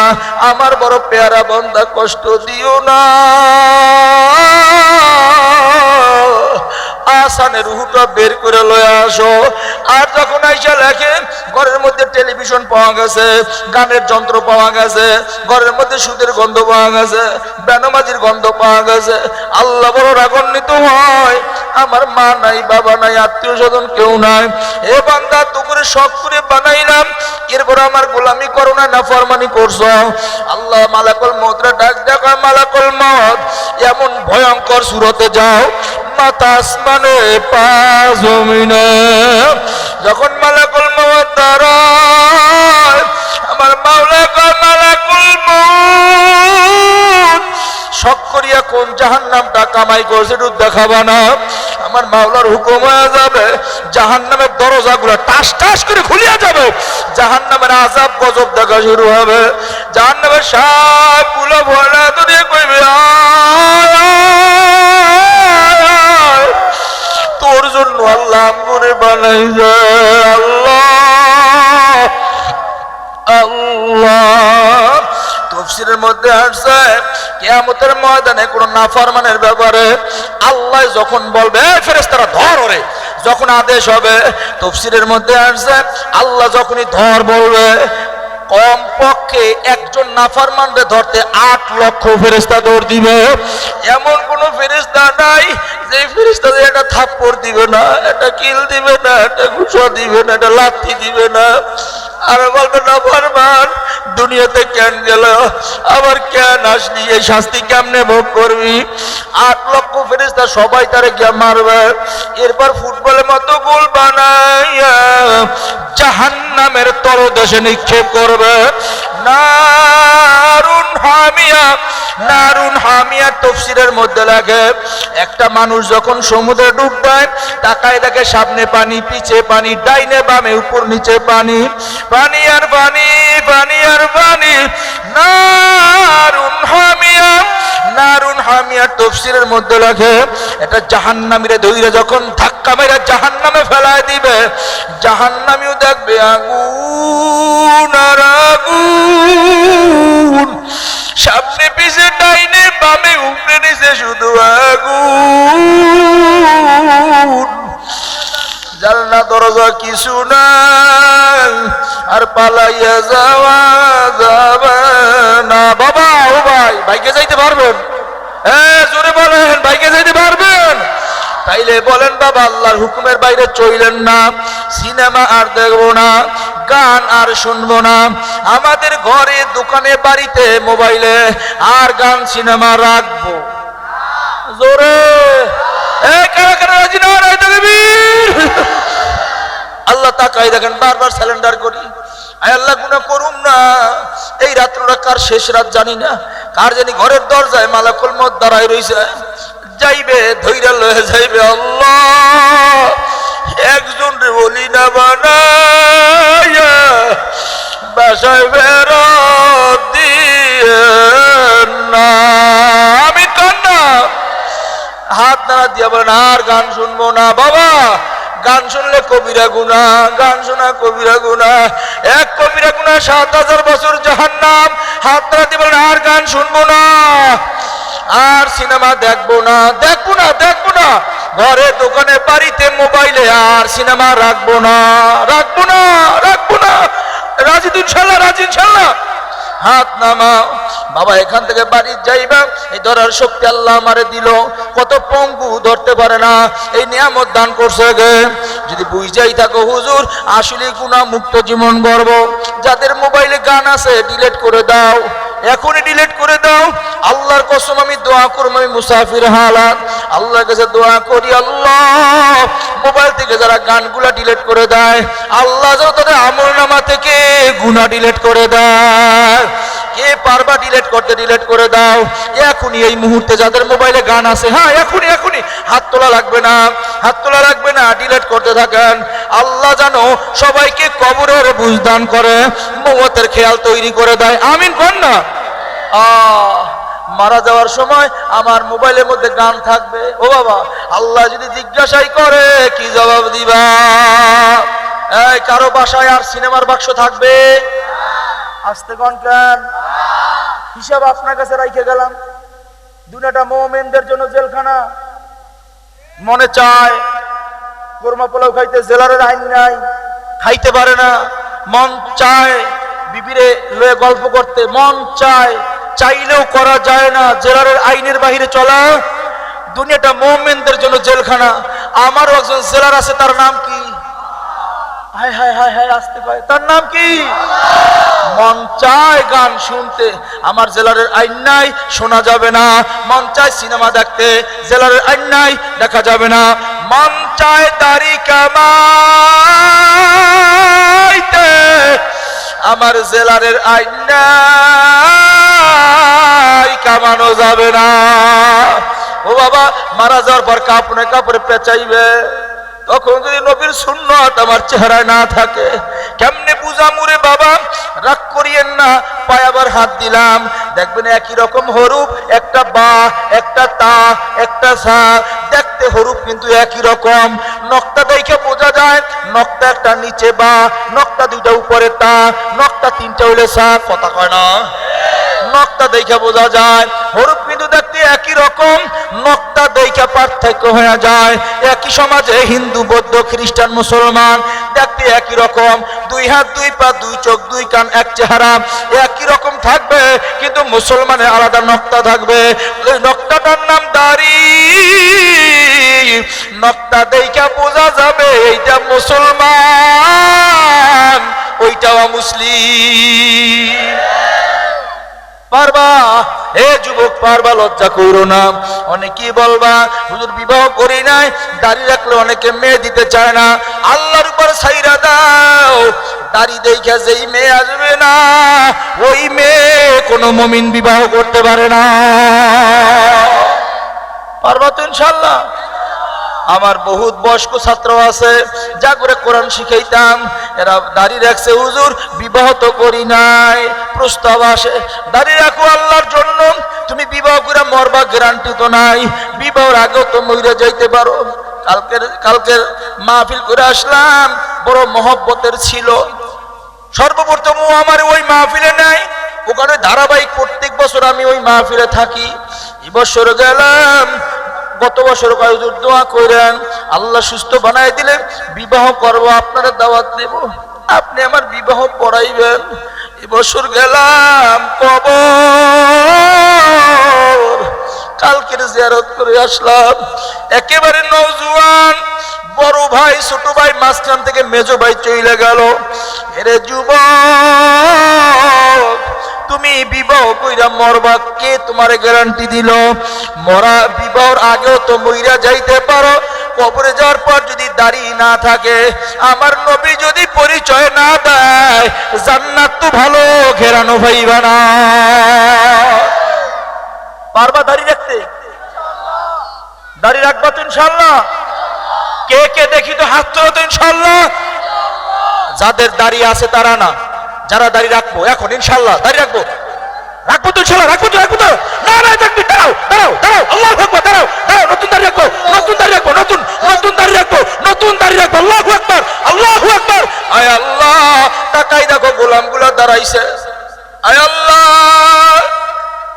আমার বড় পেয়ারা বান্দা, কষ্ট দিও না। আসানের রুহটা বের করে লয়ে আসো। আর যখন আইসা লেখেন ঘরের মধ্যে টেলিভিশন পাওয়া গেছে, গানের যন্ত্র পাওয়া গেছে, ঘরের মধ্যে সুদের গন্ধ পাওয়া গেছে, বেনামাজির গন্ধ পাওয়া গেছে। আল্লাহ বড় রাগান্বিত হয়, আমার মা নাই, বাবা নাই, আত্মীয় স্বজন কেউ নাই। এ বান্দা তো করে শখ করে বানাইলাম, এরপর আমার গোলামি করো না, নাফরমানি করছো। আল্লাহ মালাকুল মউতরে ডাক দেখা, মালাকুল মউত এমন ভয়ঙ্কর সুরতে যাও, মাথা আসমানে পা জমিনে। যখন মালাকুল মউত দাঁড়ায়, আমার মাওলা কয় মালাকুল মউত শখ করিয়া কোন জাহান্নামটা কামাই করছে একটু দেখাবা না? আমার মাওলার হুকুম হয়ে যাবে, জাহান্নামের দরজাগুলো টাস টাস করে খুলিয়া যাবে, জাহান্নামের আযাব গজব দেখা শুরু হবে, জাহান্নামের সাপগুলো ভরা ধরে কইবে তোর জন্য আল্লাহ আমরে বানাইছে। আল্লাহ আল্লাহ তাফসীরের মধ্যে আসছে কিয়ামতের ময়দানে কোন নাফরমানের ব্যাপারে আল্লাহ যখন বলবে ফেরেশতারা ধর ওরে, যখন আদেশ হবে, তাফসীরের মধ্যে আসছে আল্লাহ যখনই ধর বলবে কম পক্ষে একজন নাফরমানকে ধরতে 8 লক্ষ ফেরেশতা দৌড় দিবে। এমন কোন ফেরেশতা নাই যে ফেরেশতা একটা থাপ্পড় দিবে না, একটা কিল দিবে না, একটা ঘুষা দিবে না, একটা লাথি দিবে না, আর বলবে নাফরমান দুনিয়াতে কেন গেল, আবার কেন আসলি, এই শাস্তি কেমনে ভোগ করবি। 8 লক্ষ ফেরেশতা সবাই তারে গিয়ে মারবে, এরপর ফুটবলের মতো গোল বানাইয়া জাহান্নামের তলদেশে নিক্ষেপ করবে। নারুন হামিয়া, নারুন হামিয়া তাফসীরের মধ্যে লাগে একটা মানুষ যখন সমুদ্রে ডুব দেয় তাকায় দেখে সামনে পানি, পিছে পানি, ডাইনে বামে, উপর নিচে পানি, পানি আর পানি, পানি আর পানি। নারুন হামিয়া, নারুন হামিয়া তাফসীরের মধ্যে লাগে এটা জাহান্নামীরে ধইরা যখন ধাক্কা মেরে জাহান্নামে ফেলায় দিবে, জাহান্নামীও দেখবে আগুন আর আগুন, সামনে পিছে ডাইনে বামে উপরে নিচে শুধু আগুন। জানলা দরজা কিছু নাই, আর পালাইয়া যাওয়া যাবে না। বাবা ও ভাই, বাইকে যাইতে পারবেন? হ্যাঁ জোরে বলেন, বাইকে যাইতে পারবেন? তাইলে বলেন বাবা আল্লাহর হুকুমের বাইরে চইলেন না, সিনেমা আর দেখবো না, গান আর শুনবো না, আমাদের ঘরে দোকানে বাড়িতে মোবাইলে আর গান সিনেমা রাখবো। জোরে আল্লাহ তাকাই দেখেন, বারবার স্যালেন্ডার করি, আল্লাহ গুনাহ করুম না, এই রাত্রটা কার শেষ রাত জানি না, কার জানি ঘরের দরজায় মালাকুল মউত দাঁড়ায় রইছে, যাইবে ধৈর্য লয়ে যাইবে। আল্লাহ একজন রে বলি না বানাইয়া বাসায় ফেরত দিয়ে না। আমি কান্না হাত নাড়া দিয়া বলেন আর গান শুনবো না। বাবা গান শুনলে কবিরা গুনাহ, গান শোনা কবিরা গুনাহ, এক কবিরা গুনাহ 7000 বছর জাহান্নাম। হাত নাড়া দিয়ে বলেন আর গান শুনবো না, আর সিনেমা দেখবো না, দেখবো না, দেখবো না, ঘরে দোকানে বাড়িতে মোবাইলে আর সিনেমা রাখবো না, রাখবো না, রাখবো না। রাজি তো ইনশাআল্লাহ? রাজি ইনশাআল্লাহ? হাত নামাও। বাবা এখান থেকে বাড়ি যাইবা, এই ধরার শক্তি আল্লাহ আমারে দিল, কত পঙ্গু ধরতে পারে না, এই নিয়ামত দান করছে গে। যদি বুঝাই থাকো হুজুর আসলে গুনাহ মুক্ত জীবন গর্ব, যাদের মোবাইলে গান আছে ডিলিট করে দাও, এখনই ডিলিট করে দাও। আল্লাহর কসম আমি দোয়া করব, আমি মুসাফির হালাত আল্লাহর কাছে দোয়া করি, আল্লাহ মোবাইল থেকে যারা গানগুলা ডিলিট করে দেয় আল্লাহ যেন তাদের আমলনামা থেকে গুনাহ ডিলিট করে দেয়। কে পারবা ডিলিট করতে? ডিলিট করে দাও এখনই, এই মুহূর্তে যাদের মোবাইলে গান আছে, হ্যাঁ এখনই, এখনই, হাত তোলা লাগবে না, হাত তোলা লাগবে না, ডিলিট করতে থাকেন। আল্লাহ জানো সবাইকে কবরের বুঝদান করে, মওতের খেয়াল তৈরি করে দেয়। আমিন কোন না? মারা যাওয়ার সময় আমার মোবাইলের মধ্যে গান থাকবে। ও বাবা, আল্লাহ যদি জিজ্ঞাসাই করে কি জবাব দিবা? এই কারো বাসায় আর সিনেমার বাক্স থাকবে? আসতে কোন কেন? হিসাব আপনার কাছে রাইখে গেলাম। দুনিয়াটা মুমিনদের জন্য জেলখানা। মনে চায় কোরমা পোলাও খাইতে, জেলারের আইন নাই, খাইতে পারে না। মন চায় বিবিরে লয়ে গল্প করতে, মন চায়, চাইলেও করা যায় না, জেলারের আইনের বাহিরে চলা। দুনিয়াটা মুমিনদের জন্য জেলখানা। আমারও একজন জেলার আছে, তার নাম কি? হায় হায় হায় হায়, আসতে পারে, তার নাম কি? মন চায় গান শুনতে, আমার জেলারের আইন নাই, শোনা যাবে না। মন চায় সিনেমা দেখতে, জেলারের আইন নাই, দেখা যাবে না। মন চায় দাড়ি কামাইতে, আমার জেলারের আইন নাই, কামানো যাবে না। ও বাবা মারা যাওয়ার পর কাপড়ে কাপড়ে পেঁচাইবে, তখন যদি নবীর সুন্নাত আমার চেহারায় না থাকে কেমনে বুঝামুরে বাবা? রাগ করিয়েন না, পায়ে আবার হাত দিলাম, দেখবেন একই রকম হরুপ, একটা বা, একটা তা, একটা সা, দেখতে হরুপ কিন্তু একই রকম। নকটা দেখে বোঝা যায় নকটা একটা নিচে বা, নকটা দুইটা উপরে তা, নকটা তিনটা হইলে সা, কথা কয় না? নকটা দেখে বোঝা যায়, হরুপ কিন্তু দেখতে একই রকম, নকটা দেখে পার্থক্য হয়ে যায়। একই সমাজে হিন্দু বৌদ্ধ খ্রিস্টান মুসলমান দেখতে একই রকম, দুই হাত দুই পা দুই চোখ দুই কান এক চেহারা একই রকম থাকবে, কিন্তু মুসলমানের আলাদা নকটা থাকবে। ওই নকটাটার নাম দাড়ি। নকটা দেখে বোঝা যাবে এইটা মুসলমান, ওইটাও মুসলিম। পারবা? এ যুবক পারবা? লজ্জা করো না। অনেকেই বলবা হুজুর বিবাহ করি নাই, দাড়ি রাখলে অনেকে মেয়ে দিতে চায় না। আল্লাহর উপর ছাইরা দাও, দাড়ি দেখে যেই মেয়ে আসবে না ওই মেয়ে কোনো মুমিন বিবাহ করতে পারে না। পারবা তো ইনশাআল্লাহ? আমার বহুত বয়স্ক ছাত্র আছে যা করে কোরআন শিখাইতাম, এরা দাড়ি রাখছে হুজুর বিবাহ তো করি নাই, প্রস্তাব আসে দাড়ি রাখো আল্লাহর জন্য, তুমি বিবাহ করে মরবা গ্যারান্টি তো নাই, বিবাহের আগেও তো মইরা যাইতে পারো। কালকের মাহফিল করে আসলাম, বড় মহব্বতের ছিল। সর্বপ্রথম ও আমার ওই মাহফিলে নাই, ওখানে ধারাবাহিক প্রত্যেক বছর আমি ওই মাহফিলে থাকি। এবছর গেলাম, গত বছর হুজুর দোয়া করেন আল্লাহ সুস্থ বানাই দিলে বিবাহ করব, আপনারা দাওয়াত দেব, আপনি আমার বিবাহ পড়াইবেন। এবছর গেলাম কবর, কালকের জিয়ারত করে আসলাম। একেবারে নওজোয়ান, বড় ভাই ছোট ভাই মাঝখান থেকে মেজো ভাই চলে গেল। এরে যুবক, তুমি বিবাহ কইরা মরবা, কে তোমারে গ্যারান্টি দিল? মরা বিবাহর আগেও তো মইরা যাইতে পারো। কবরে যাওয়ার পর যদি দাড়ি না থাকে, আমার নবী যদি পরিচয় না দেয়, জান্নাত তো ভালো ঘেরানো ভাইবা না। পারবা দাড়ি রাখতে? দাড়ি রাখবা তো ইনশাআল্লাহ? কে কে দেখি তো হাত তোলো তো ইনশাআল্লাহ। যাদের দাড়ি আছে তারা না, যারা দাড়ি রাখবো এখন ইনশাআল্লাহ, দাড়ি রাখবো, রাখবো তো ইনশাআল্লাহ, রাখবো তো, রাখবো তো, না না থাকবি, দাঁড়াও দাঁড়াও দাঁড়াও, আল্লাহু আকবার, দাঁড়াও দাঁড়াও, নতুন দাড়ি রাখবো, নতুন দাড়ি রাখবো, নতুন নতুন দাড়ি রাখবো, নতুন দাড়ি রাখবো, আল্লাহু আকবার, আল্লাহু আকবার। আয় আল্লাহ, তাকাই দেখো গোলামগুলো দাঁড়াইছে, আয় আল্লাহ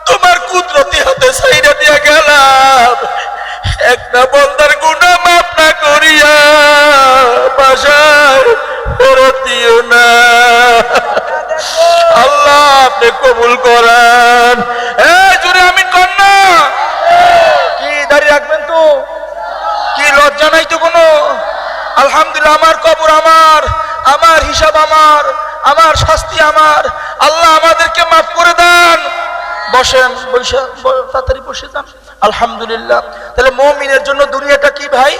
তোমার কুদরতি হাতে ছাইরা দিয়া গেলাম, একটা বন্দার গুনাহ মাফ না করিয়া বাসায় ফেরত দিও না। আল্লাহ আপনি কবুল করেন। এই জোরে আমিন কর না। কি দাড়ি রাখবেন তো? কি লজ্জা নাই তো কোনো? আলহামদুলিল্লাহ, আমার কবর আমার, আমার হিসাব আমার, আমার শাস্তি আমার। আল্লাহ আমাদেরকে মাফ করে দেন। বসেন, বসে তাড়াতাড়ি বসে যান। আলহামদুলিল্লাহ। তাহলে মুমিনের জন্য দুনিয়াটা কি ভাই?